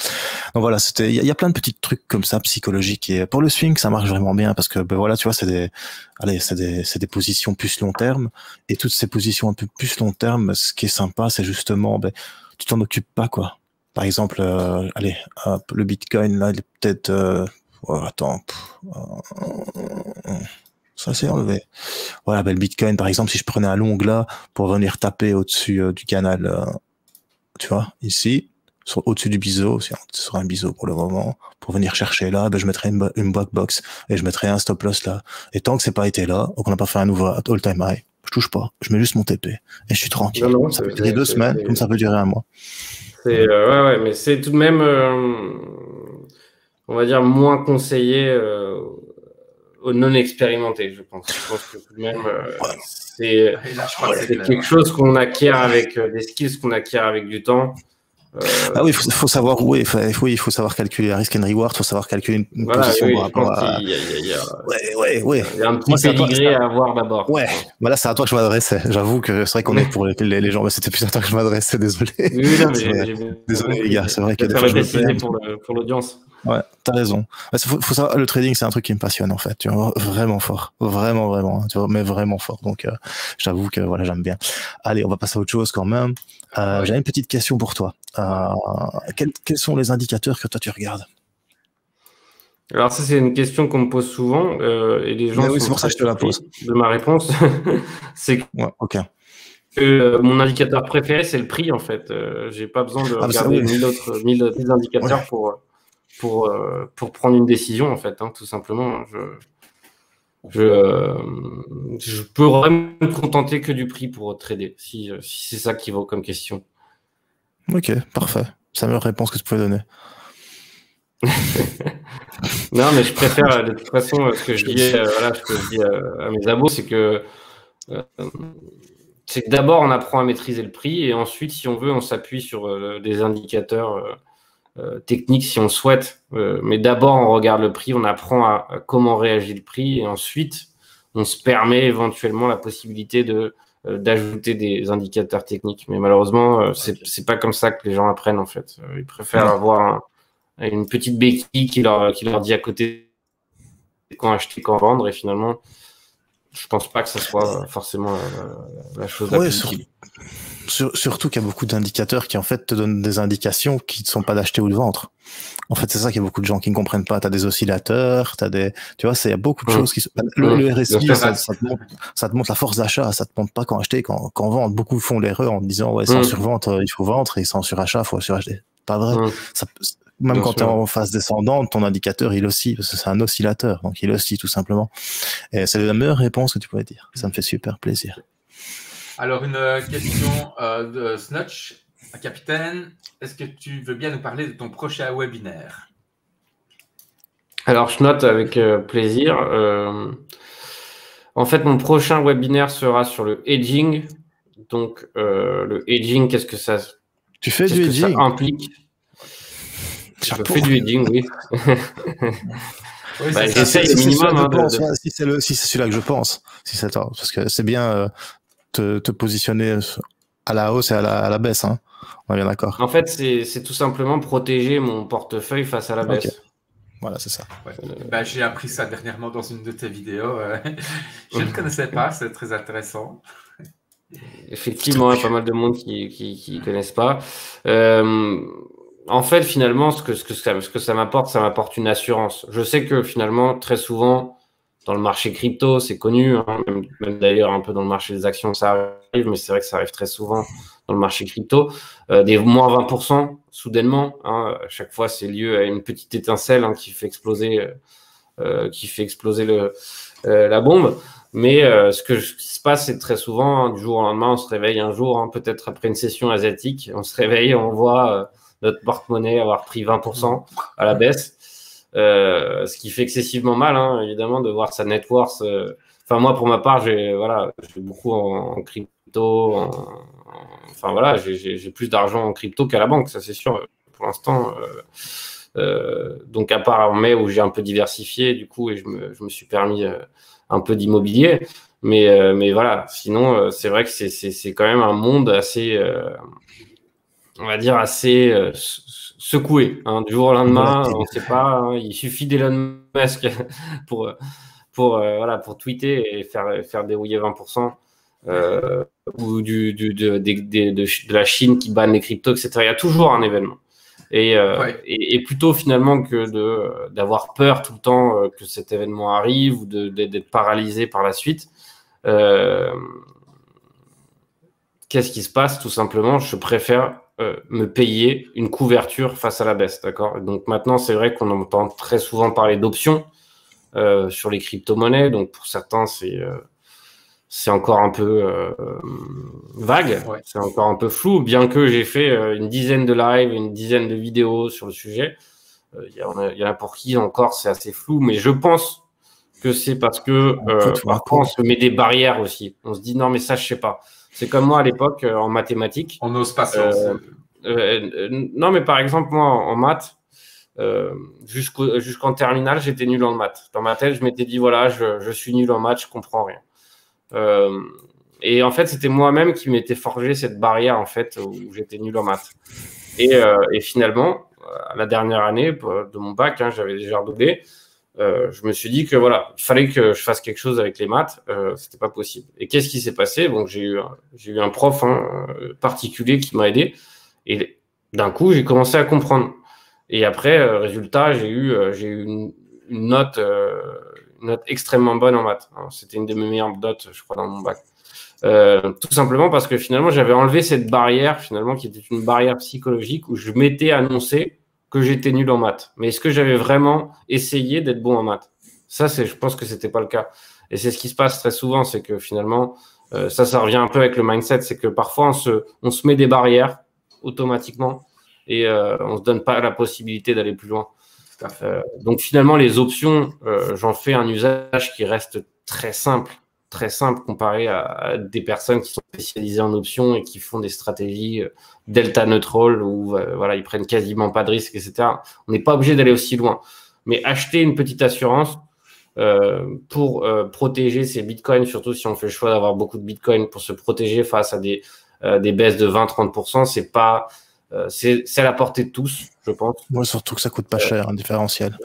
Donc voilà, il y a plein de petits trucs comme ça, psychologiques. Et pour le swing, ça marche vraiment bien parce que, voilà, tu vois, c'est des positions plus long terme. Et toutes ces positions un peu plus long terme, ce qui est sympa, c'est justement, tu t'en occupes pas, quoi. Par exemple, le Bitcoin, là, il est peut-être, ça s'est enlevé. Voilà, le Bitcoin, par exemple, si je prenais un long là pour venir taper au-dessus du canal, tu vois, ici, au-dessus du biseau, sur un biseau pour le moment, pour venir chercher là, je mettrais une black box et je mettrais un stop loss là. Et tant que c'est pas été là, ou qu'on n'a pas fait un nouveau all-time high, je touche pas, je mets juste mon TP et je suis tranquille. Ça peut durer 2 semaines, comme ça peut durer un mois. Mais c'est tout de même, on va dire, moins conseillé aux non-expérimentés, je pense. Je pense que tout de même, c'est quelque chose qu'on acquiert avec des skills qu'on acquiert avec du temps. Ah oui, il faut savoir où il faut savoir calculer un risk and reward, il faut savoir calculer une position par rapport à. Il y a un petit pédigré à avoir d'abord. Ouais, voilà, c'est à toi que je m'adressais. J'avoue que c'est vrai qu'on est pour les gens, mais c'était plus à toi que je m'adressais, désolé. Oui, non, mais désolé les gars, c'est vrai que des fois je préciser pour l'audience. Ouais, t'as raison. Faut savoir, le trading, c'est un truc qui me passionne, en fait. Tu vois, vraiment fort. Vraiment, tu vois, mais vraiment fort. Donc, j'avoue que, voilà, j'aime bien. Allez, on va passer à autre chose quand même. J'ai une petite question pour toi. Quels sont les indicateurs que toi, tu regardes? Alors, ça, c'est une question qu'on me pose souvent, et les gens c'est pour ça que je te la pose. De ma réponse. C'est que mon indicateur préféré, c'est le prix, en fait. J'ai pas besoin de regarder 1000 indicateurs pour prendre une décision, en fait, hein, tout simplement. Je peux vraiment me contenter que du prix pour trader, si c'est ça qui vaut comme question. Ok, parfait. C'est la meilleure réponse que tu pouvais donner. Non, mais je préfère, de toute façon, ce que je dis à mes abos, c'est que d'abord, on apprend à maîtriser le prix, et ensuite, si on veut, on s'appuie sur des indicateurs techniques si on souhaite. Mais d'abord, on regarde le prix, on apprend à comment réagit le prix, et ensuite, on se permet éventuellement la possibilité d'ajouter des indicateurs techniques. Mais malheureusement, c'est pas comme ça que les gens apprennent, en fait. Ils préfèrent avoir une petite béquille qui leur dit à côté quand acheter, quand vendre, et finalement, je pense pas que ça soit forcément la chose la plus utile. Surtout qu'il y a beaucoup d'indicateurs qui en fait te donnent des indications qui ne sont pas d'acheter ou de vendre. En fait, c'est ça qu'il y a beaucoup de gens qui ne comprennent pas. Tu as des oscillateurs, tu vois, il y a beaucoup de choses qui se... Le RSI, ça te montre la force d'achat, ça te montre pas quand acheter, quand vendre. Beaucoup font l'erreur en disant, ouais, sans survente, il faut vendre, et sans surachat, il faut suracheter. Pas vrai. Même bien quand tu es en phase descendante, ton indicateur, il oscille, parce que c'est un oscillateur, donc il oscille tout simplement. Et c'est la meilleure réponse que tu pourrais dire. Ça me fait super plaisir. Alors, une question de Snatch. Capitaine, est-ce que tu veux bien nous parler de ton prochain webinaire? Alors, je note avec plaisir. En fait, mon prochain webinaire sera sur le hedging. Donc, le hedging, qu'est-ce que ça implique? Je fais du hedging, oui. Oui, j'essaye au minimum. Si c'est celui-là que je pense, parce que c'est bien te positionner à la hausse et à la baisse, hein. On est bien d'accord. En fait, c'est tout simplement protéger mon portefeuille face à la baisse. Okay. Voilà, c'est ça. Ouais. J'ai appris ça dernièrement dans une de tes vidéos. Je ne connaissais pas, c'est très intéressant. Effectivement, il y a pas mal de monde qui ne connaissent pas. En fait, finalement, ce que ça m'apporte une assurance. Je sais que finalement, très souvent, dans le marché crypto, c'est connu, hein, même d'ailleurs un peu dans le marché des actions, ça arrive, mais c'est vrai que ça arrive très souvent dans le marché crypto. Des moins 20%, soudainement, hein, à chaque fois, c'est lié à une petite étincelle, hein, qui fait exploser la bombe. Mais ce qui se passe, c'est très souvent, hein, du jour au lendemain, on se réveille un jour, hein, peut-être après une session asiatique, on se réveille, on voit notre porte-monnaie avoir pris 20% à la baisse. Ce qui fait excessivement mal, hein, évidemment, de voir sa net worth. Enfin, moi, pour ma part, j'ai beaucoup en crypto. Enfin, voilà, j'ai plus d'argent en crypto qu'à la banque, ça c'est sûr, pour l'instant. Donc, à part en mai où j'ai un peu diversifié, du coup, et je me suis permis un peu d'immobilier. Mais voilà, sinon, c'est vrai que c'est quand même un monde assez, on va dire, assez secoué, hein, du jour au lendemain, on ne sait pas, hein, il suffit d'Elon Musk pour tweeter et faire dérouiller 20%, ou de la Chine qui banne les cryptos, etc. Il y a toujours un événement. Et plutôt finalement que d'avoir peur tout le temps que cet événement arrive ou d'être paralysé par la suite, qu'est-ce qui se passe? Tout simplement, je préfère me payer une couverture face à la baisse, d'accord? Donc maintenant, c'est vrai qu'on entend très souvent parler d'options sur les crypto-monnaies. Donc pour certains, c'est encore un peu vague, c'est encore un peu flou, bien que j'ai fait une dizaine de lives, une dizaine de vidéos sur le sujet. Il y en a pour qui encore c'est assez flou, mais je pense que c'est parce que parfois on se met des barrières aussi. On se dit non, mais ça, je sais pas. C'est comme moi à l'époque en mathématiques. On n'ose pas ça. Non, mais par exemple, moi en maths, jusqu'en terminale, j'étais nul en maths. Dans ma tête, je m'étais dit voilà, je suis nul en maths, je comprends rien. Et en fait, c'était moi-même qui m'étais forgé cette barrière en fait où j'étais nul en maths. Et finalement, à la dernière année de mon bac, hein, j'avais déjà redoublé. Je me suis dit que voilà, il fallait que je fasse quelque chose avec les maths, c'était pas possible. Et qu'est-ce qui s'est passé? Donc j'ai eu un prof particulier qui m'a aidé, et d'un coup j'ai commencé à comprendre. Et après, résultat, j'ai eu une note extrêmement bonne en maths. C'était une de mes meilleures notes, je crois, dans mon bac. Tout simplement parce que finalement j'avais enlevé cette barrière finalement qui était une barrière psychologique où je m'étais annoncé que j'étais nul en maths. Mais est-ce que j'avais vraiment essayé d'être bon en maths? Ça, je pense que c'était pas le cas. Et c'est ce qui se passe très souvent, c'est que finalement, ça revient un peu avec le mindset, c'est que parfois on se met des barrières automatiquement et on se donne pas la possibilité d'aller plus loin. Donc finalement, les options, j'en fais un usage qui reste très simple comparé à des personnes qui sont spécialisées en options et qui font des stratégies delta neutral où voilà, ils prennent quasiment pas de risques, etc. On n'est pas obligé d'aller aussi loin. Mais acheter une petite assurance pour protéger ses bitcoins, surtout si on fait le choix d'avoir beaucoup de bitcoins, pour se protéger face à des baisses de 20-30%, c'est à la portée de tous, je pense. Moi, surtout que ça coûte pas cher, un différentiel.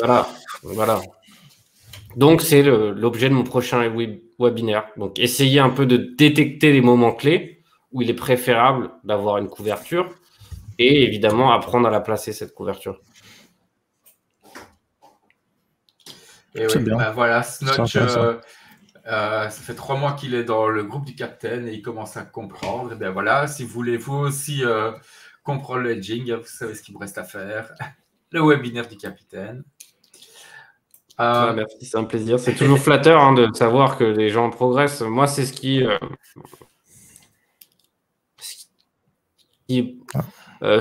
Voilà. Donc, c'est l'objet de mon prochain webinaire. Donc, essayer un peu de détecter les moments clés où il est préférable d'avoir une couverture et évidemment apprendre à la placer, cette couverture. Et oui, ben voilà, Snotch, ça fait 3 mois qu'il est dans le groupe du Captain et il commence à comprendre. Et ben voilà, si vous voulez vous aussi comprendre le hedging, vous savez ce qu'il vous reste à faire. Le webinaire du Capitaine. Merci, c'est un plaisir. C'est toujours flatteur de savoir que les gens progressent. Moi, c'est ce qui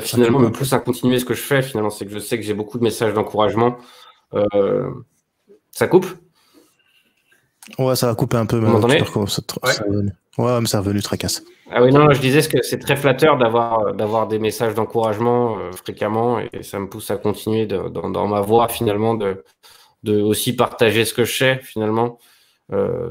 finalement me pousse à continuer ce que je fais. Finalement, c'est que je sais que j'ai beaucoup de messages d'encouragement. Ça coupe? Ouais, ça va couper un peu. Vous m'entendez? Ouais, mais ça est revenu, tracasse. Ah oui, non, je disais que c'est très flatteur d'avoir des messages d'encouragement fréquemment et ça me pousse à continuer dans ma voie finalement de aussi partager ce que je sais finalement.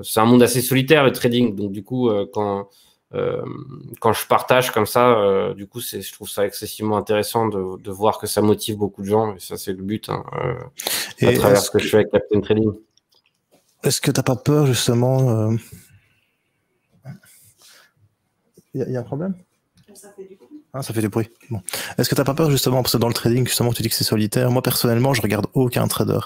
C'est un monde assez solitaire le trading, donc du coup quand je partage comme ça, du coup je trouve ça excessivement intéressant de voir que ça motive beaucoup de gens et ça c'est le but à travers ce que je fais avec Captain Trading. Est-ce que t'as pas peur justement Il y a un problème? Ça fait du bruit. Ah, ça fait du bruit. Bon. Est-ce que t'as pas peur justement, parce que dans le trading, justement, tu dis que c'est solitaire. Moi, personnellement, je regarde aucun trader,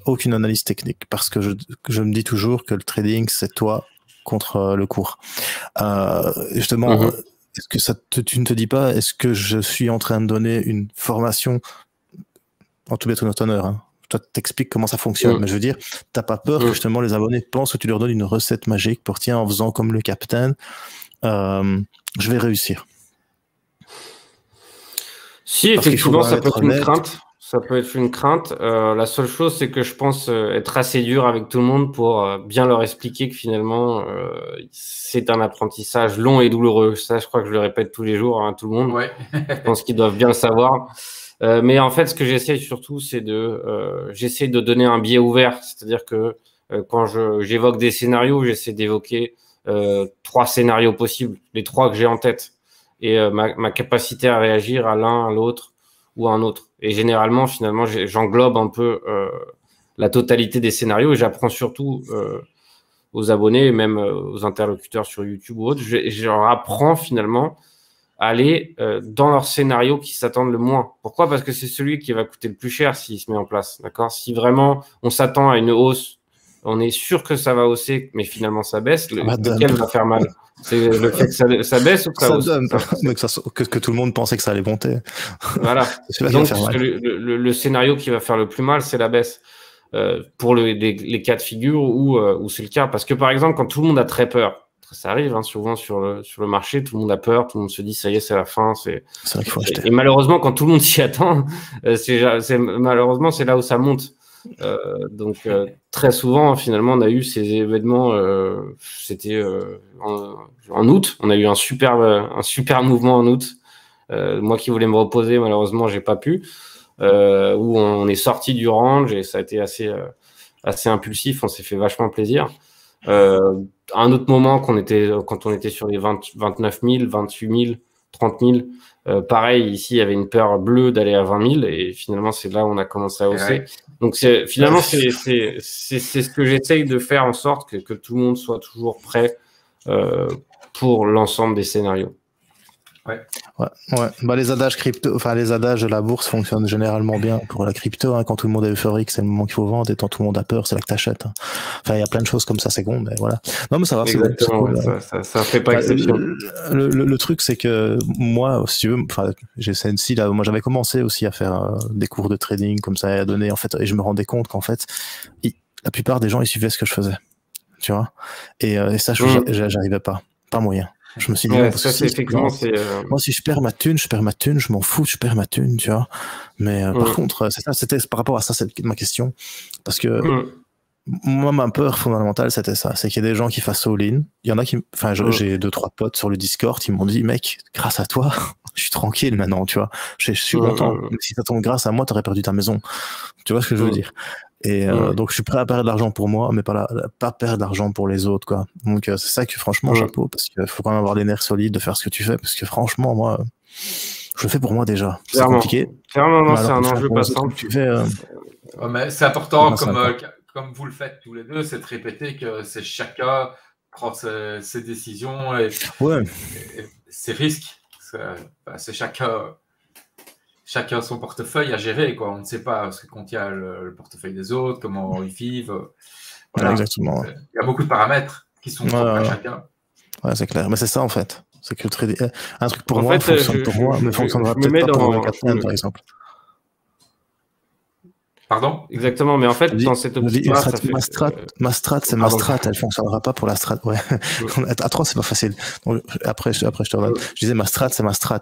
aucune analyse technique, parce que je me dis toujours que le trading, c'est toi contre le cours. Justement, est-ce que tu ne te dis pas, est-ce que je suis en train de donner une formation, en tout bien tout notre honneur, hein, toi, t'expliques comment ça fonctionne, mais je veux dire, t'as pas peur que justement les abonnés pensent que tu leur donnes une recette magique pour tiens, en faisant comme le Captain, je vais réussir. Si, effectivement, ça peut être une crainte. Ça peut être une crainte. La seule chose, c'est que je pense être assez dur avec tout le monde pour bien leur expliquer que finalement, c'est un apprentissage long et douloureux. Ça, je crois que je le répète tous les jours à tout le monde. Ouais. Je pense qu'ils doivent bien le savoir. Mais en fait, ce que j'essaie surtout, c'est j'essaie de donner un biais ouvert. C'est-à-dire que quand j'évoque des scénarios, j'essaie d'évoquer 3 scénarios possibles, les 3 que j'ai en tête. Et ma capacité à réagir à l'un, à l'autre ou à un autre. Et généralement, finalement, j'englobe un peu la totalité des scénarios et j'apprends surtout aux abonnés et même aux interlocuteurs sur YouTube ou autres, je leur apprends finalement à aller dans leur scénario qui s'attendent le moins. Pourquoi? Parce que c'est celui qui va coûter le plus cher s'il se met en place. D'accord? Si vraiment on s'attend à une hausse, on est sûr que ça va hausser, mais finalement ça baisse, lequel va faire mal? C'est le fait que ça baisse ou que ça hausse? Que tout le monde pensait que ça allait monter. Voilà. Donc, le scénario qui va faire le plus mal, c'est la baisse. Pour les cas de figure où c'est le cas. Parce que, par exemple, quand tout le monde a très peur, ça arrive souvent sur le marché, tout le monde a peur, tout le monde se dit, ça y est, c'est la fin. C'est vrai qu'il faut acheter. Et malheureusement, quand tout le monde s'y attend, malheureusement, c'est là où ça monte. Donc très souvent finalement on a eu ces événements c'était en août, on a eu un super mouvement en août, moi qui voulais me reposer, malheureusement j'ai pas pu, où on est sorti du range et ça a été assez impulsif, on s'est fait vachement plaisir. Un autre moment quand on était sur les 29 000, 28 000, 30 000, pareil, ici, il y avait une peur bleue d'aller à 20 000 et finalement, c'est là où on a commencé à hausser. Donc, finalement, c'est ce que j'essaye de faire en sorte que tout le monde soit toujours prêt pour l'ensemble des scénarios. Ouais. Bah, les adages les adages de la bourse fonctionnent généralement bien pour la crypto. Hein. Quand tout le monde est euphorique, c'est le moment qu'il faut vendre. Et quand tout le monde a peur, c'est là que t'achètes. Hein. Enfin, il y a plein de choses comme ça, c'est con, mais voilà. Non, mais ça va. Exactement, cool. Ça fait pas exception. Le truc, c'est que moi, si tu veux, j'essaie aussi là. Moi, j'avais commencé aussi à faire des cours de trading comme ça et à donner en fait. Et je me rendais compte qu'en fait, la plupart des gens ils suivaient ce que je faisais, tu vois. Et ça, j'arrivais pas moyen. Je me suis dit, moi, si je perds ma thune, je m'en fous, je perds ma thune, tu vois. Mais par contre, c'était par rapport à ça, c'est ma question. Parce que moi, ma peur fondamentale, c'était ça. C'est qu'il y a des gens qui fassent all-in. Il y en a qui, j'ai 2-3 potes sur le Discord qui m'ont dit, mec, grâce à toi, je suis tranquille maintenant, tu vois. Je suis content. Mais si ça tombe grâce à moi, t'aurais perdu ta maison. Tu vois ce que je veux dire? Et donc je suis prêt à perdre de l'argent pour moi, mais pas perdre d'argent pour les autres, quoi. Donc c'est ça que franchement chapeau, parce qu'il faut quand même avoir des nerfs solides de faire ce que tu fais, parce que franchement moi je le fais pour moi déjà. C'est compliqué. Clairement, non, c'est un enjeu pas simple. Mais c'est important, comme vous le faites tous les deux, c'est de répéter que c'est chacun prend ses décisions et ses risques. C'est chacun son portefeuille à gérer, quoi. On ne sait pas ce que contient le portefeuille des autres, comment ils vivent. Voilà. Exactement. Il y a beaucoup de paramètres qui sont propres à chacun. Ouais, c'est clair. Mais c'est ça, en fait. C'est que un truc pour En moi fait, fonctionne pour moi, mais fonctionnera peut-être pas pour le capitaine, par exemple. Pardon? Exactement, mais en fait, dans cette optique-là, ma strat, c'est ma strat, elle fonctionnera pas pour la strat. Ouais. À 3, c'est pas facile. Donc, après, je te reviens. Je disais, ma strat, c'est ma strat,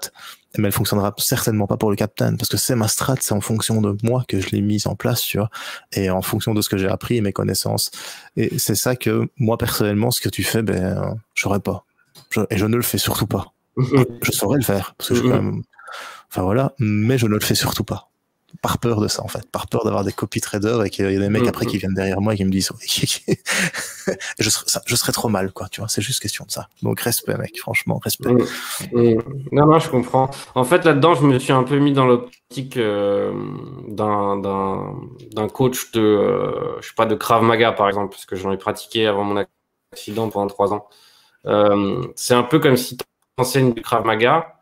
mais elle fonctionnera certainement pas pour le captain, parce que c'est ma strat, c'est en fonction de moi que je l'ai mise en place, tu vois, et en fonction de ce que j'ai appris et mes connaissances. Et c'est ça que, moi, personnellement, ce que tu fais, j'aurais pas. Et je ne le fais surtout pas. Je saurais le faire, parce que enfin voilà, mais je ne le fais surtout pas. Par peur de ça, en fait. Par peur d'avoir des copy traders et qu'il y a des mecs après qui viennent derrière moi et qui me disent je serais trop mal, quoi, tu vois. C'est juste question de ça. Donc, respect, mec. Franchement, respect. Non, je comprends. En fait, là-dedans, je me suis un peu mis dans l'optique d'un coach de, je sais pas, de Krav Maga, par exemple, parce que j'en ai pratiqué avant mon accident pendant 3 ans. C'est un peu comme si tu enseignes du Krav Maga,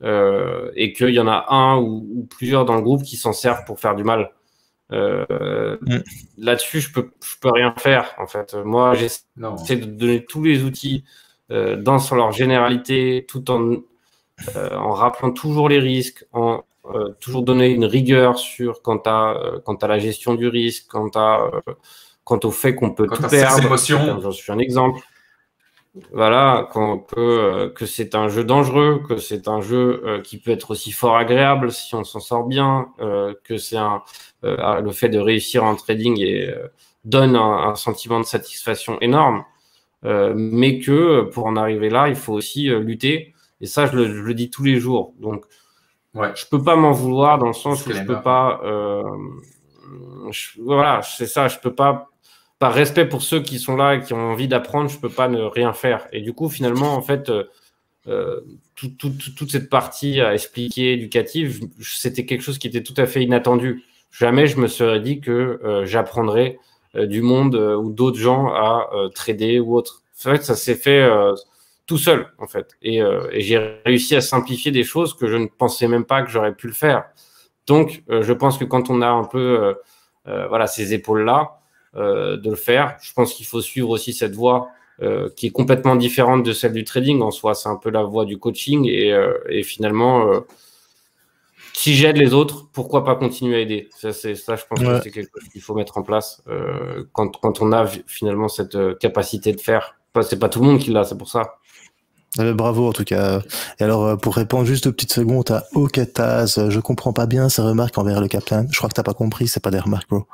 et qu'il y en a un ou plusieurs dans le groupe qui s'en servent pour faire du mal. Là-dessus, je peux rien faire, en fait. Moi, j'essaie de donner tous les outils sur leur généralité, tout en rappelant toujours les risques, en toujours donner une rigueur sur quant à la gestion du risque, quant au fait qu'on peut tout perdre. J'en suis un exemple. Voilà, que c'est un jeu dangereux, que c'est un jeu qui peut être aussi fort agréable si on s'en sort bien, que c'est le fait de réussir en trading donne un sentiment de satisfaction énorme, mais que pour en arriver là, il faut aussi lutter. Et ça, je le dis tous les jours. Donc, je peux pas m'en vouloir dans le sens où je peux pas. Voilà, c'est ça, je peux pas. Par respect pour ceux qui sont là et qui ont envie d'apprendre, je peux pas ne rien faire. Et du coup, finalement, en fait, toute cette partie à expliquer éducative, c'était quelque chose qui était tout à fait inattendu. Jamais je me serais dit que j'apprendrais du monde ou d'autres gens à trader ou autre. C'est vrai que ça s'est fait tout seul, en fait. Et j'ai réussi à simplifier des choses que je ne pensais même pas que j'aurais pu le faire. Donc, je pense que quand on a un peu voilà, ces épaules-là, de le faire. Je pense qu'il faut suivre aussi cette voie qui est complètement différente de celle du trading en soi. C'est un peu la voie du coaching et finalement, si j'aide les autres, pourquoi pas continuer à aider? Ça, je pense que c'est quelque chose qu'il faut mettre en place quand on a finalement cette capacité de faire. Enfin, c'est pas tout le monde qui l'a, c'est pour ça. Bravo en tout cas. Et alors pour répondre juste 2 petites secondes à Okataz, je comprends pas bien ses remarques envers le captain. Je crois que t'as pas compris, c'est pas des remarques, bro.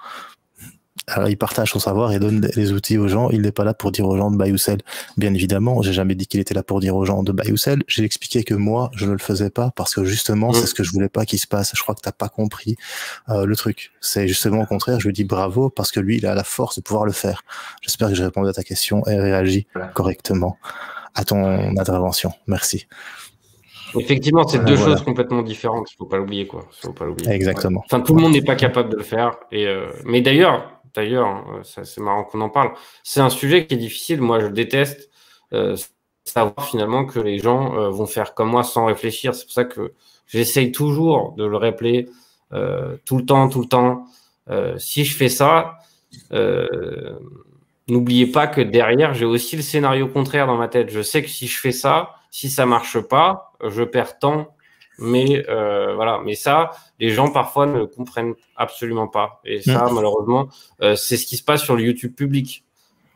Alors, il partage son savoir et donne les outils aux gens. Il n'est pas là pour dire aux gens de buy ou sell. Bien évidemment, j'ai jamais dit qu'il était là pour dire aux gens de buy ou sell. J'ai expliqué que moi, je ne le faisais pas parce que justement, c'est ce que je voulais pas qu'il se passe. Je crois que t'as pas compris le truc. C'est justement au contraire, je lui dis bravo parce que lui, il a la force de pouvoir le faire. J'espère que j'ai répondu à ta question et réagi correctement à ton intervention. Merci. Effectivement, c'est deux choses complètement différentes. Il faut pas l'oublier, quoi. Faut pas l'oublier. Exactement. Enfin, tout le monde n'est pas capable de le faire. Mais d'ailleurs, c'est marrant qu'on en parle. C'est un sujet qui est difficile. Moi, je déteste savoir finalement que les gens vont faire comme moi sans réfléchir. C'est pour ça que j'essaye toujours de le rappeler tout le temps. Si je fais ça, n'oubliez pas que derrière, j'ai aussi le scénario contraire dans ma tête. Je sais que si je fais ça, si ça marche pas, je perds temps. Mais voilà, mais ça, les gens parfois ne comprennent absolument pas. Et ça, malheureusement, c'est ce qui se passe sur le YouTube public.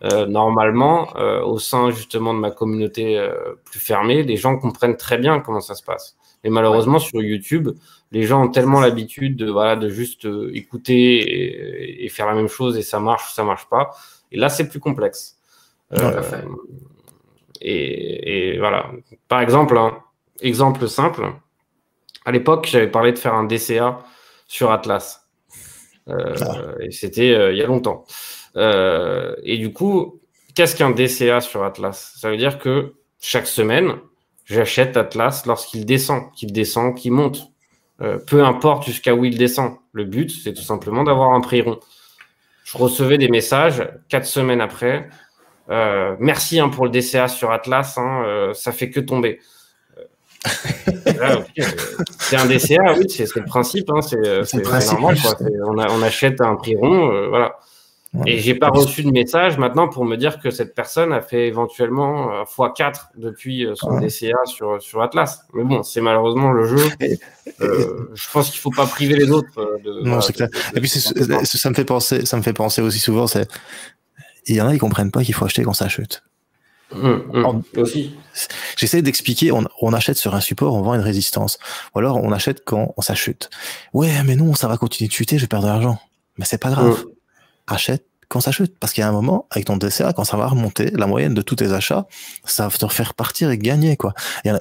Normalement, au sein justement de ma communauté plus fermée, les gens comprennent très bien comment ça se passe. Mais malheureusement, sur YouTube, les gens ont tellement l'habitude de juste écouter et faire la même chose et ça marche ou ça marche pas. Et là, c'est plus complexe. Et voilà. Par exemple, exemple simple. À l'époque, j'avais parlé de faire un DCA sur Atlas. Et c'était il y a longtemps. Et du coup, qu'est-ce qu'un DCA sur Atlas? Ça veut dire que chaque semaine, j'achète Atlas lorsqu'il descend, qu'il monte. Peu importe jusqu'à où il descend. Le but, c'est tout simplement d'avoir un prix rond. Je recevais des messages 4 semaines après. Merci pour le DCA sur Atlas, ça fait que tomber. Là, c'est un DCA, oui, c'est le principe, c'est normal, quoi. On achète à un prix rond, voilà. Ouais. Et j'ai pas reçu de message maintenant pour me dire que cette personne a fait éventuellement x4 depuis son DCA sur Atlas. Mais bon, c'est malheureusement le jeu. Je pense qu'il faut pas priver les autres. Non, c'est clair. Et puis ça me fait penser aussi souvent, il y en a qui comprennent pas qu'il faut acheter quand ça chute. Aussi. J'essaie d'expliquer, on achète sur un support, on vend une résistance. Ou alors on achète quand ça chute. Ouais, mais non, ça va continuer de chuter, je vais perdre de l'argent. Mais c'est pas grave. Achète quand ça chute. Parce qu'il y a un moment, avec ton DCA, quand ça va remonter, la moyenne de tous tes achats, ça va te refaire partir et gagner, quoi.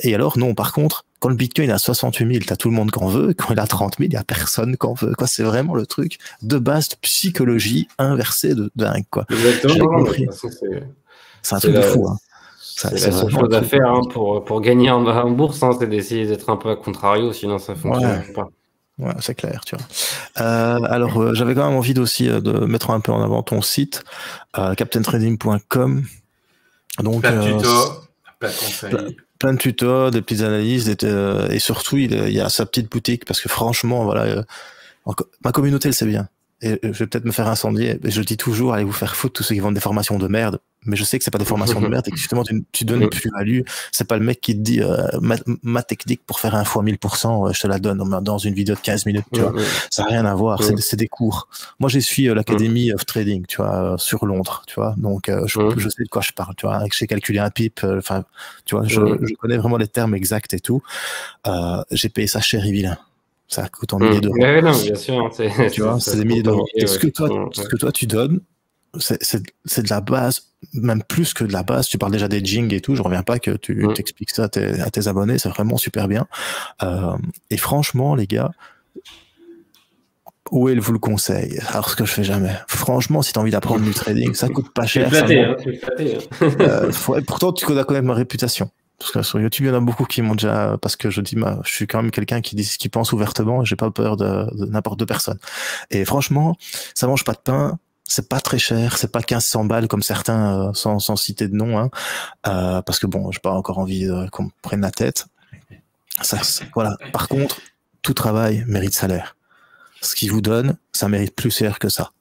Et alors, non, par contre, quand le Bitcoin est à 68 000, t'as tout le monde qu'en veut. Quand il est à 30 000, il y a personne qu'en veut, quoi. C'est vraiment le truc de base de psychologie inversée de dingue, quoi. Exactement. J'ai compris. C'est un truc de fou, hein. C'est la seule chose à faire pour gagner en bourse, c'est d'essayer d'être un peu à contrario, sinon ça fonctionne pas. Ouais, c'est clair, tu vois. Alors, j'avais quand même envie aussi de mettre un peu en avant ton site, captaintrading.com. Donc, plein de tutos, plein de conseils. Plein de tutos, des petites analyses, et surtout, il y a sa petite boutique, parce que franchement, voilà, ma communauté le sait bien. Et je vais peut-être me faire incendier, mais je dis toujours, allez vous faire foutre tous ceux qui vendent des formations de merde. Mais je sais que c'est pas des formations de merde et que justement tu donnes une plus-value. C'est pas le mec qui te dit ma technique pour faire un fois 1000%, je te la donne dans une vidéo de 15 minutes, tu vois. Ça n'a rien à voir, c'est des cours. Moi j'ai suivi l'Academy of Trading, tu vois, sur Londres, tu vois. Donc je sais de quoi je parle, tu vois. J'ai calculé un pip, enfin, tu vois, je connais vraiment les termes exacts et tout. J'ai payé ça chez Rivillain. Ça coûte en milliers d'euros. Ouais, non, bien sûr. Tu vois, c'est des milliers d'euros. Et ce que toi tu donnes, c'est de la base, même plus que de la base. Tu parles déjà des jings et tout. Je reviens pas que tu t'expliques ça à tes abonnés. C'est vraiment super bien. Et franchement, les gars, Will vous le conseille. Alors, ce que je fais jamais. Franchement, si tu as envie d'apprendre du trading, ça coûte pas cher. Pourtant, tu connais quand même ma réputation. Parce que sur YouTube, il y en a beaucoup qui m'ont déjà, parce que je suis quand même quelqu'un qui dit ce qu'il pense ouvertement et j'ai pas peur de n'importe de personne. Et franchement, ça mange pas de pain. C'est pas très cher, c'est pas 1500 balles comme certains, sans citer de nom, hein. Parce que bon, j'ai pas encore envie qu'on me prenne la tête. Voilà. Par contre, tout travail mérite salaire. Ce qu'ils vous donnent, ça mérite plus cher que ça.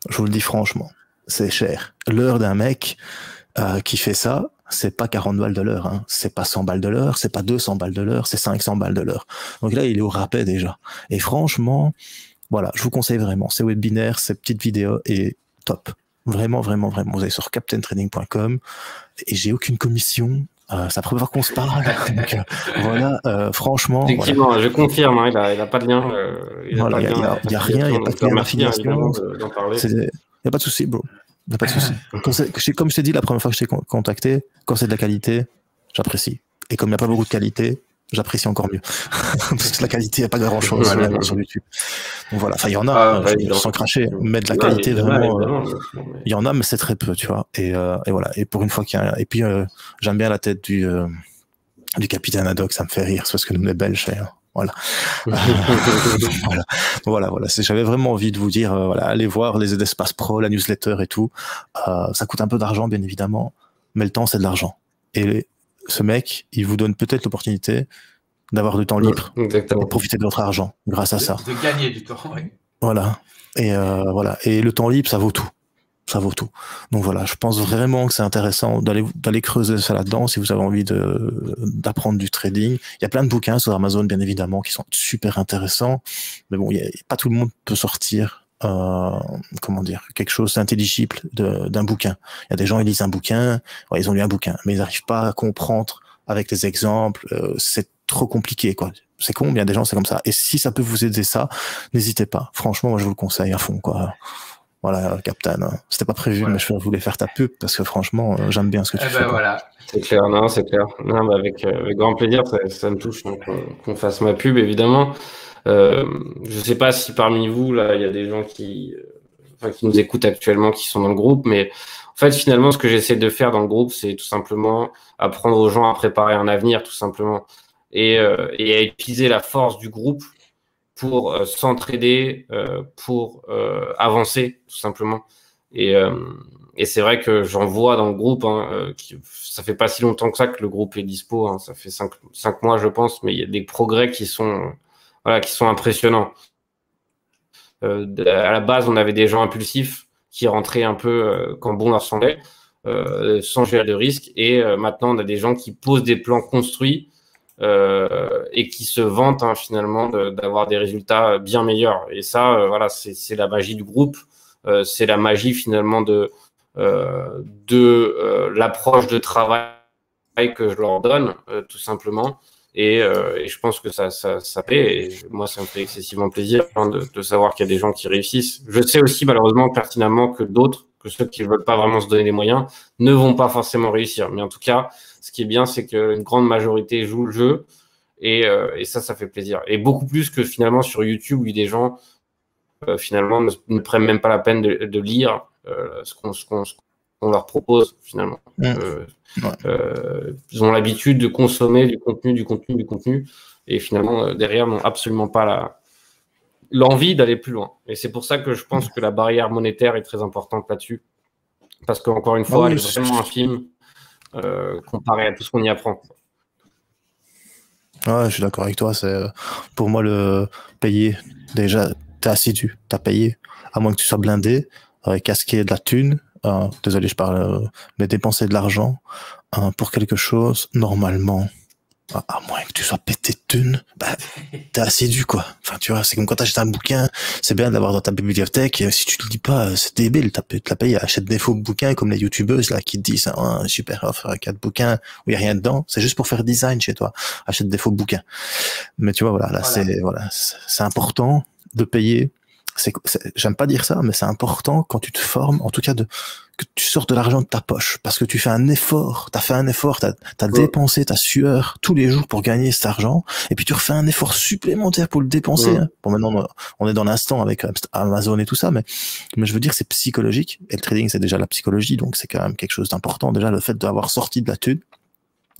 Je vous le dis franchement. C'est cher. L'heure d'un mec, qui fait ça, c'est pas 40 balles de l'heure, hein. C'est pas 100 balles de l'heure, c'est pas 200 balles de l'heure, c'est 500 balles de l'heure. Donc là, il est au rabais déjà. Et franchement, voilà, je vous conseille vraiment. Ces webinaires, ces petites vidéos est top. Vraiment, vraiment, vraiment. Vous allez sur captaintrading.com et j'ai aucune commission. C'est la première fois qu'on se parle. Donc, voilà, franchement. Effectivement, voilà. Je confirme, hein, il a pas de lien. Il n'y a rien, il n'y a pas de lien d'affiliation. Il n'y a pas de souci, bro. Il n'y a pas de souci. Comme je t'ai dit la première fois que je t'ai contacté, quand c'est de la qualité, j'apprécie. Et comme il n'y a pas beaucoup de qualité, j'apprécie encore mieux. Parce que la qualité, il n'y a pas grand-chose sur YouTube. Donc voilà, enfin, il y en a, sans cracher, mais de la qualité, vraiment, il y en a, mais c'est très peu, tu vois. Et voilà. Et pour une fois qu'il y a... Et puis, j'aime bien la tête du capitaine Haddock, ça me fait rire, c'est parce que nous, les Belges, voilà. Voilà. J'avais vraiment envie de vous dire, voilà, allez voir les espaces pro, la newsletter et tout. Ça coûte un peu d'argent, bien évidemment, mais le temps, c'est de l'argent. Et ce mec, il vous donne peut-être l'opportunité d'avoir du temps libre et de profiter de votre argent grâce à ça. De gagner du temps, oui. Voilà. Et voilà. Et le temps libre, ça vaut tout. Ça vaut tout. Donc voilà, je pense vraiment que c'est intéressant d'aller creuser ça là-dedans si vous avez envie d'apprendre du trading. Il y a plein de bouquins sur Amazon, bien évidemment, qui sont super intéressants. Mais bon, pas tout le monde peut sortir, comment dire, quelque chose d'intelligible d'un bouquin. Il y a des gens, ils lisent un bouquin, ouais, ils ont lu un bouquin, mais ils n'arrivent pas à comprendre avec les exemples. C'est trop compliqué, quoi. C'est con, mais il y a des gens, c'est comme ça. Et si ça peut vous aider ça, n'hésitez pas. Franchement, moi, je vous le conseille à fond, quoi. Voilà, Captain. C'était pas prévu, mais je voulais faire ta pub parce que franchement, j'aime bien ce que tu fais. Voilà. C'est clair, non, c'est clair. Non, mais avec grand plaisir, ça me touche qu'on fasse ma pub, évidemment. Je sais pas si parmi vous, là, il y a des gens qui nous écoutent actuellement, qui sont dans le groupe, mais en fait, finalement, ce que j'essaie de faire dans le groupe, c'est tout simplement apprendre aux gens à préparer un avenir, tout simplement, et à utiliser la force du groupe pour s'entraider, pour avancer, tout simplement. Et c'est vrai que j'en vois dans le groupe, hein, ça fait pas si longtemps que ça que le groupe est dispo, hein, ça fait 5 mois je pense, mais il y a des progrès qui sont impressionnants. À la base, on avait des gens impulsifs qui rentraient un peu quand bon leur semblait, sans gérer de risque, et maintenant on a des gens qui posent des plans construits et qui se vantent hein, finalement d'avoir des résultats bien meilleurs. Et ça, voilà, c'est la magie du groupe, c'est la magie finalement de l'approche de travail que je leur donne, tout simplement. Et je pense que ça paie. Et moi, ça me fait excessivement plaisir hein, de savoir qu'il y a des gens qui réussissent. Je sais aussi malheureusement pertinemment que d'autres, que ceux qui ne veulent pas vraiment se donner les moyens, ne vont pas forcément réussir. Mais en tout cas, ce qui est bien, c'est qu'une grande majorité joue le jeu. Et ça fait plaisir. Et beaucoup plus que finalement sur YouTube, où des gens finalement ne prennent même pas la peine de lire ce qu'on leur propose finalement. Ils ont l'habitude de consommer du contenu, et finalement derrière n'ont absolument pas l'envie d'aller plus loin. Et c'est pour ça que je pense que la barrière monétaire est très importante là-dessus, parce qu'encore une fois, elle est vraiment infime comparé à tout ce qu'on y apprend. Ouais, je suis d'accord avec toi. C'est pour moi le payer. Déjà, t'es assidu, t'as payé, à moins que tu sois blindé, casquer de la thune. Désolé, je parle, mais dépenser de l'argent pour quelque chose, normalement, à moins que tu sois pété de thunes, bah, t'es assidu, quoi. Enfin, tu vois, c'est comme quand t'achètes un bouquin, c'est bien de l'avoir dans ta bibliothèque, et si tu te le dis pas, c'est débile, tu la payé, achète des faux bouquins, comme les youtubeuses, là, qui te disent, super offre, 4 bouquins, où il y a rien dedans, c'est juste pour faire design chez toi. Achète des faux bouquins. Mais tu vois, voilà, c'est important de payer. J'aime pas dire ça, mais c'est important quand tu te formes, en tout cas que tu sortes de l'argent de ta poche, parce que tu fais un effort, t'as dépensé ta sueur tous les jours pour gagner cet argent, et puis tu refais un effort supplémentaire pour le dépenser. Hein. Bon, maintenant, on est dans l'instant avec Amazon et tout ça, mais je veux dire, c'est psychologique, et le trading, c'est déjà la psychologie, donc c'est quand même quelque chose d'important, déjà, le fait d'avoir sorti de la thune.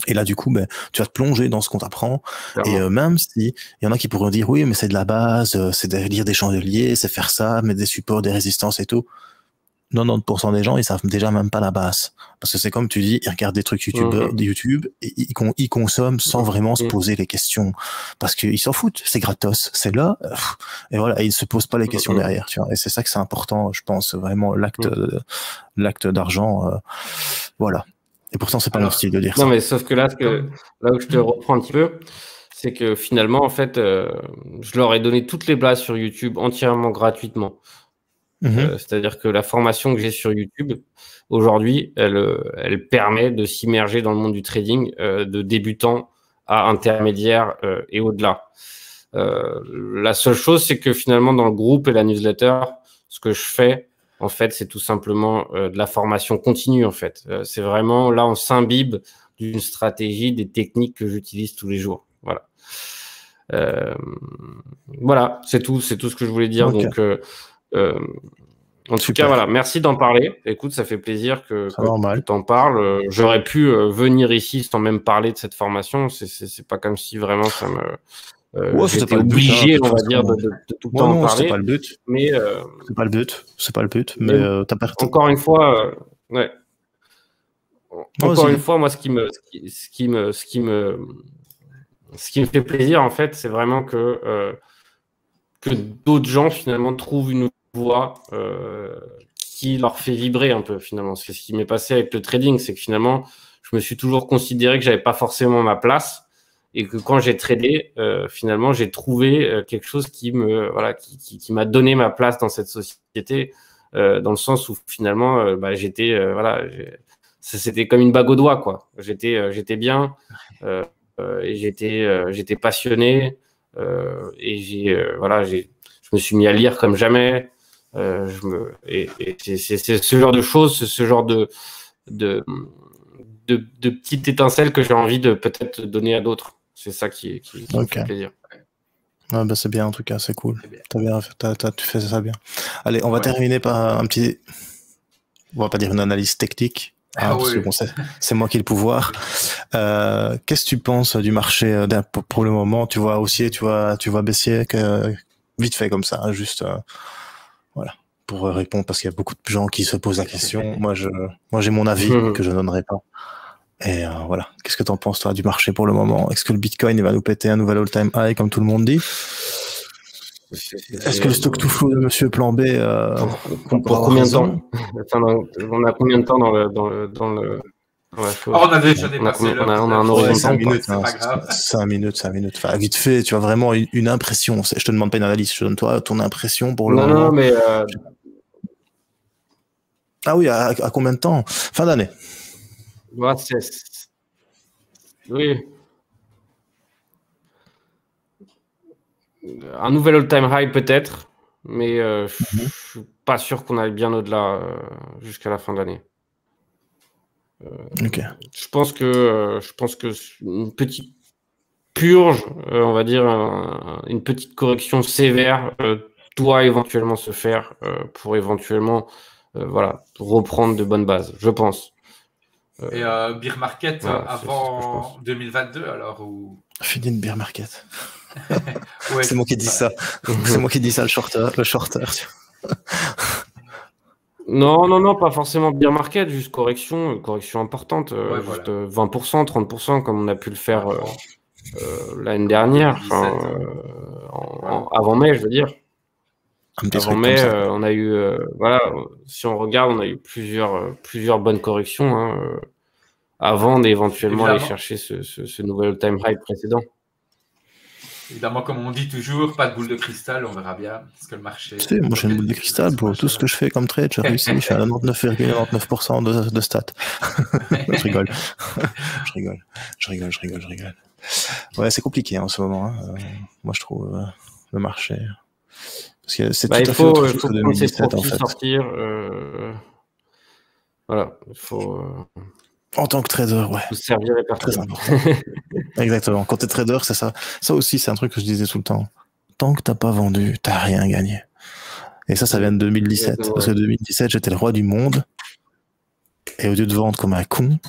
Et là, du coup, tu vas te plonger dans ce qu'on t'apprend. Et même si il y en a qui pourront dire, oui, mais c'est de la base, c'est de lire des chandeliers, c'est faire ça, mettre des supports, des résistances et tout. 90% des gens, ils savent déjà même pas la base. Parce que c'est comme tu dis, ils regardent des trucs YouTube et ils consomment sans vraiment se poser les questions. Parce qu'ils s'en foutent, c'est gratos, c'est là. Et voilà, ils se posent pas les questions derrière, tu vois. Et c'est ça que c'est important, je pense, vraiment, l'acte d'argent, voilà. Et pourtant, c'est pas mon style de dire ça. Non, mais sauf que là où je te reprends un petit peu, c'est que finalement, en fait, je leur ai donné toutes les bases sur YouTube entièrement gratuitement. C'est-à-dire que la formation que j'ai sur YouTube, aujourd'hui, elle permet de s'immerger dans le monde du trading de débutant à intermédiaire et au-delà. La seule chose, c'est que finalement, dans le groupe et la newsletter, ce que je fais, en fait, c'est tout simplement de la formation continue, en fait. C'est vraiment, là, on s'imbibe d'une stratégie, des techniques que j'utilise tous les jours. Voilà. Voilà, c'est tout ce que je voulais dire. Okay. Donc, en tout cas, voilà, merci d'en parler. Écoute, ça fait plaisir que tu en parles. J'aurais pu venir ici sans même parler de cette formation. C'est pas comme si vraiment ça me... j'étais obligé, on va dire, de tout le temps en parler. C'est pas le but. Mais c'est pas le but. Mais encore une fois, ouais. Encore une fois, moi, ce qui me fait plaisir, en fait, c'est vraiment que d'autres gens finalement trouvent une voie qui leur fait vibrer un peu finalement. C'est ce qui m'est passé avec le trading, c'est que finalement, je me suis toujours considéré que j'avais pas forcément ma place. Et que quand j'ai tradé, finalement, j'ai trouvé quelque chose qui m'a donné ma place dans cette société, dans le sens où finalement, c'était comme une bague au doigt, quoi. J'étais bien, et j'étais passionné, et je me suis mis à lire comme jamais. C'est ce genre de choses, c'est ce genre de petites étincelles que j'ai envie de peut-être donner à d'autres. C'est ça qui me fait plaisir. Ouais, c'est bien en tout cas, c'est cool. Tu fais ça bien. Allez, on va terminer par un petit... On va pas dire une analyse technique, parce que bon, c'est moi qui ai le pouvoir. Qu'est-ce que tu penses du marché pour le moment? Tu vois haussier, tu vois baissier, vite fait comme ça, juste... voilà. pour répondre, parce qu'il y a beaucoup de gens qui se posent la question. Moi, j'ai mon avis que je ne donnerai pas. Et voilà. Qu'est-ce que tu en penses, toi, du marché pour le moment? Est-ce que le Bitcoin va nous péter un nouvel all-time high, comme tout le monde dit? Est-ce que le stock tout flou de Monsieur Plan B pour combien de temps? Enfin, on a combien de temps dans la chose? On a déjà dépassé on a un horizon de 5 minutes, c'est pas grave. 5 minutes. Enfin, vite fait, tu as vraiment une impression. Je te demande pas une analyse, je te donne toi ton impression pour le moment. Non, mais... Ah oui, à combien de temps? Fin d'année. Ouais, oui. Un nouvel all-time high peut-être, mais je suis pas sûr qu'on aille bien au-delà jusqu'à la fin de l'année. Ok. Je pense que une petite purge, on va dire une petite correction sévère doit éventuellement se faire pour éventuellement reprendre de bonnes bases, je pense. Et bear market voilà, avant 2022 alors ou... Fini de bear market. Ouais, c'est moi qui dis ça. C'est moi qui dis ça, le shorter. Non, pas forcément bear market, juste correction importante, Ouais, juste 20%, 30%, comme on a pu le faire l'année dernière, avant mai, je veux dire. Avant mai, on a eu, si on regarde, on a eu plusieurs bonnes corrections avant d'éventuellement aller chercher ce nouvel all-time high précédent. Évidemment, comme on dit toujours, pas de boule de cristal, on verra bien ce que le marché... Tu sais, moi j'ai une boule de cristal pour tout ce que je fais comme trade, j'ai réussi, je suis à 99,99% de stats. Je rigole. Je rigole. Ouais, c'est compliqué en ce moment. Moi je trouve le marché... Parce que c'est tout à fait autre chose que 2017 en fait. Sortir, voilà, il faut... En tant que trader, ouais. Faut se servir et très important. Exactement. Quand t'es trader, c'est ça. Ça aussi, c'est un truc que je disais tout le temps. Tant que t'as pas vendu, t'as rien gagné. Et ça vient de 2017. Parce que 2017, j'étais le roi du monde. Et au lieu de vendre comme un con,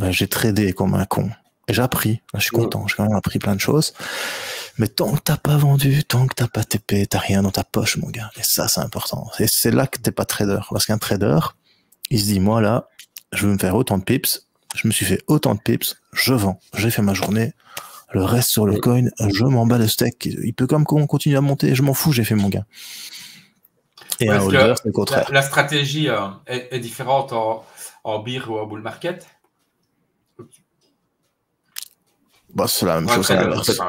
j'ai tradé comme un con. Et j'ai appris. Je suis content. J'ai quand même appris plein de choses. Mais tant que t'as pas vendu, tant que t'as pas TP, t'as rien dans ta poche, mon gars. Et ça, c'est important. Et c'est là que t'es pas trader. Parce qu'un trader, il se dit, moi là, je veux me faire autant de pips, je me suis fait autant de pips, je vends, j'ai fait ma journée, le reste sur le coin, je m'en bats le steak, il peut comme qu'on continue à monter, je m'en fous, j'ai fait mon gain. Et un holder, c'est le contraire. La stratégie est différente en bear ou en bull market? Bah, c'est la même chose à l'inverse.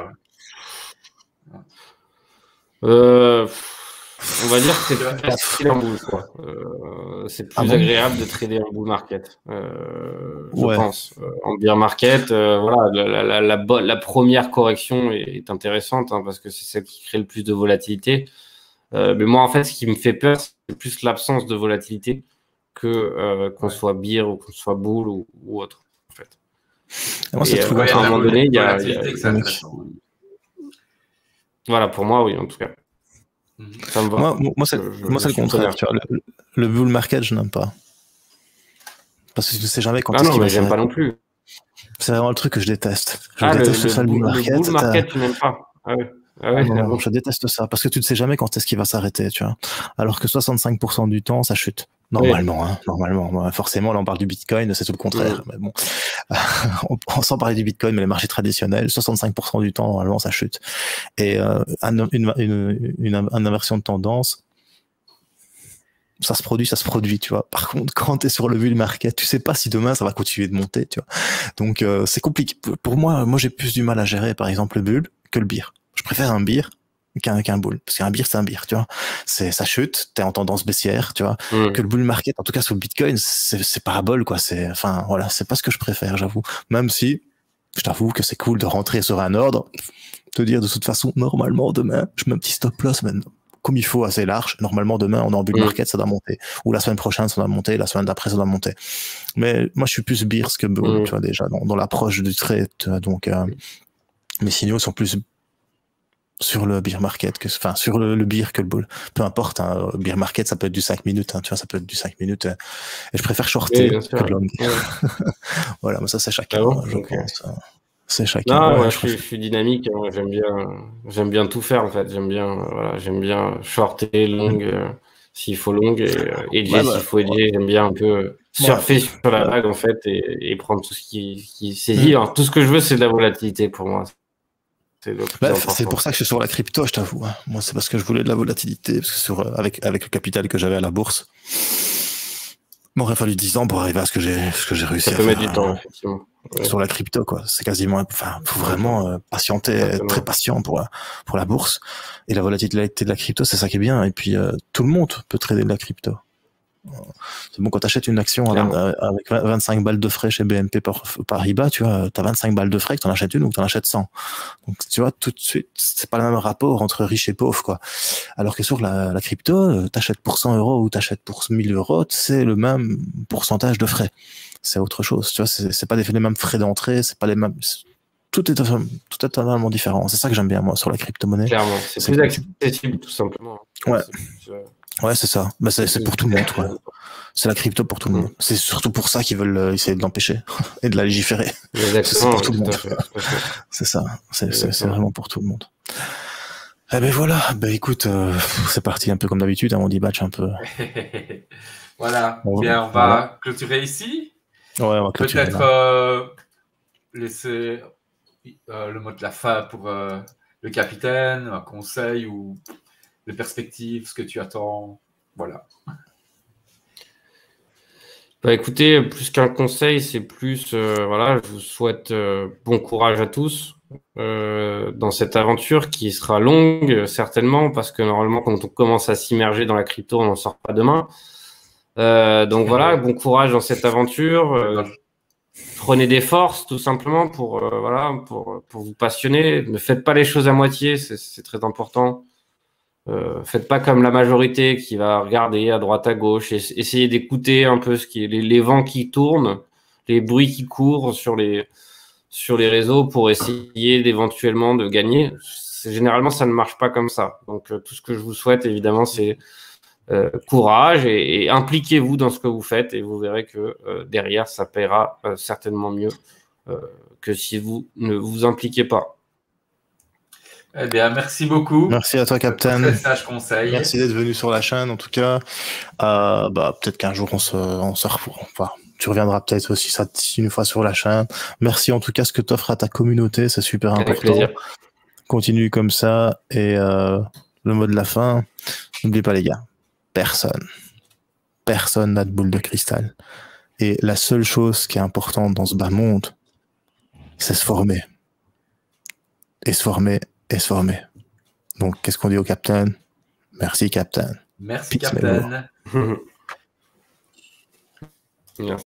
On va dire que c'est plus facile en bull, quoi. C'est plus agréable de trader en bull market, je pense. En bear market, la première correction est intéressante parce que c'est celle qui crée le plus de volatilité. Mais moi, en fait, ce qui me fait peur, c'est plus l'absence de volatilité que qu'on soit bear ou qu'on soit bull ou autre, en fait. Moi, c'est trop à un moment donné, il y a... Voilà, pour moi, oui, en tout cas. Ça me va. Moi, c'est le contraire. Tu vois, le bull market, je n'aime pas. Parce que tu ne sais jamais quand est-ce qu'il va s'arrêter. J'aime pas non plus. C'est vraiment le truc que je déteste. Je déteste le bull market. Le bull market, tu n'aimes pas. Non, je déteste ça. Parce que tu ne sais jamais quand est-ce qu'il va s'arrêter. Tu vois. Alors que 65% du temps, ça chute. Normalement, normalement. Forcément, là, on parle du Bitcoin, c'est tout le contraire. Mais bon, sans parler du Bitcoin, mais les marchés traditionnels, 65% du temps, normalement, ça chute. Et une inversion de tendance, ça se produit, tu vois. Par contre, quand tu es sur le bull market, tu sais pas si demain, ça va continuer de monter, tu vois. Donc, c'est compliqué. Pour moi, j'ai plus du mal à gérer, par exemple, le bull que le bear. Je préfère un bear qu'un bull, parce qu'un bear c'est un bear, tu vois, ça chute, t'es en tendance baissière, tu vois, que le bull market, en tout cas sur le Bitcoin, c'est parabole, quoi, c'est pas ce que je préfère, j'avoue, même si je t'avoue que c'est cool de rentrer sur un ordre, te dire de toute façon, normalement demain, je mets un petit stop loss maintenant, comme il faut, assez large, normalement demain on est en bull market, ça doit monter, ou la semaine prochaine ça doit monter, la semaine d'après ça doit monter, mais moi je suis plus bear que bull, tu vois, déjà dans l'approche du trade, donc mes signaux sont plus sur le bear market, sur le bear que le bull. Peu importe, hein, bear market, ça peut être du 5 minutes, hein, tu vois, ça peut être du 5 minutes. Et je préfère shorter que de long. Voilà, mais ça, c'est chacun, je pense. C'est chacun. Non, je suis dynamique, j'aime bien tout faire, en fait. J'aime bien shorter, long. s'il faut longue, et Ouais, s'il faut aider. J'aime bien un peu surfer sur la vague, en fait, et prendre tout ce qui saisit. Alors, tout ce que je veux, c'est de la volatilité pour moi. C'est pour ça que je suis sur la crypto, je t'avoue. Hein. Moi, c'est parce que je voulais de la volatilité, parce que avec le capital que j'avais à la bourse, il m'aurait fallu 10 ans pour arriver à ce que j'ai réussi à faire. Ça peut mettre du temps, effectivement. Ouais. Sur la crypto, quoi. C'est quasiment, enfin, faut vraiment patienter, être très patient pour la bourse. Et la volatilité de la crypto, c'est ça qui est bien. Et puis, tout le monde peut trader de la crypto. C'est bon, quand tu achètes une action avec 25 balles de frais chez BNP Paribas, tu vois, t'as 25 balles de frais, que t'en achètes une ou que t'en achètes 100. Donc, tu vois, tout de suite, c'est pas le même rapport entre riche et pauvre, quoi. Alors que sur la crypto, t'achètes pour 100 euros ou t'achètes pour 1000 euros, c'est le même pourcentage de frais. C'est autre chose, tu vois, c'est pas les mêmes frais d'entrée, c'est pas les mêmes, tout est totalement différent. C'est ça que j'aime bien, moi, sur la crypto-monnaie. Clairement, c'est plus accessible, tout simplement. Ouais. Ouais, c'est ça. Bah, c'est pour tout le monde, quoi. C'est la crypto pour tout le monde. C'est surtout pour ça qu'ils veulent essayer de l'empêcher et de la légiférer. C'est pour tout le monde. C'est ça. C'est vraiment pour tout le monde. Eh ben voilà. Ben écoute, c'est parti un peu comme d'habitude. Hein, on dibatch un peu. Voilà. Bien, on va clôturer ici. Ouais, on va clôturer. Peut-être laisser le mot de la fin pour le capitaine, un conseil ou les perspectives, ce que tu attends. Voilà. Bah écoutez, plus qu'un conseil, c'est plus, voilà, je vous souhaite bon courage à tous dans cette aventure qui sera longue, certainement, parce que normalement, quand on commence à s'immerger dans la crypto, on n'en sort pas demain. Donc voilà, bon courage dans cette aventure. Prenez des forces, tout simplement, pour vous passionner. Ne faites pas les choses à moitié, c'est très important. Faites pas comme la majorité qui va regarder à droite à gauche et essayer d'écouter un peu les vents qui tournent, les bruits qui courent sur les réseaux pour essayer d'éventuellement de gagner. Généralement, ça ne marche pas comme ça. Donc, tout ce que je vous souhaite, évidemment, c'est courage et impliquez-vous dans ce que vous faites et vous verrez que derrière, ça paiera certainement mieux que si vous ne vous impliquez pas. Eh bien, merci beaucoup. Merci à toi, Captain. Très sage conseil. Merci d'être venu sur la chaîne, en tout cas. Peut-être qu'un jour, on se enfin, tu reviendras peut-être aussi ça une fois sur la chaîne. Merci en tout cas ce que tu offres à ta communauté, c'est super important. Avec plaisir. Continue comme ça. Et le mot de la fin, n'oubliez pas les gars, personne n'a de boule de cristal. Et la seule chose qui est importante dans ce bas monde, c'est se former. Et se former. Donc, qu'est-ce qu'on dit au Captain? Merci, Captain. Merci, Captain. Merci.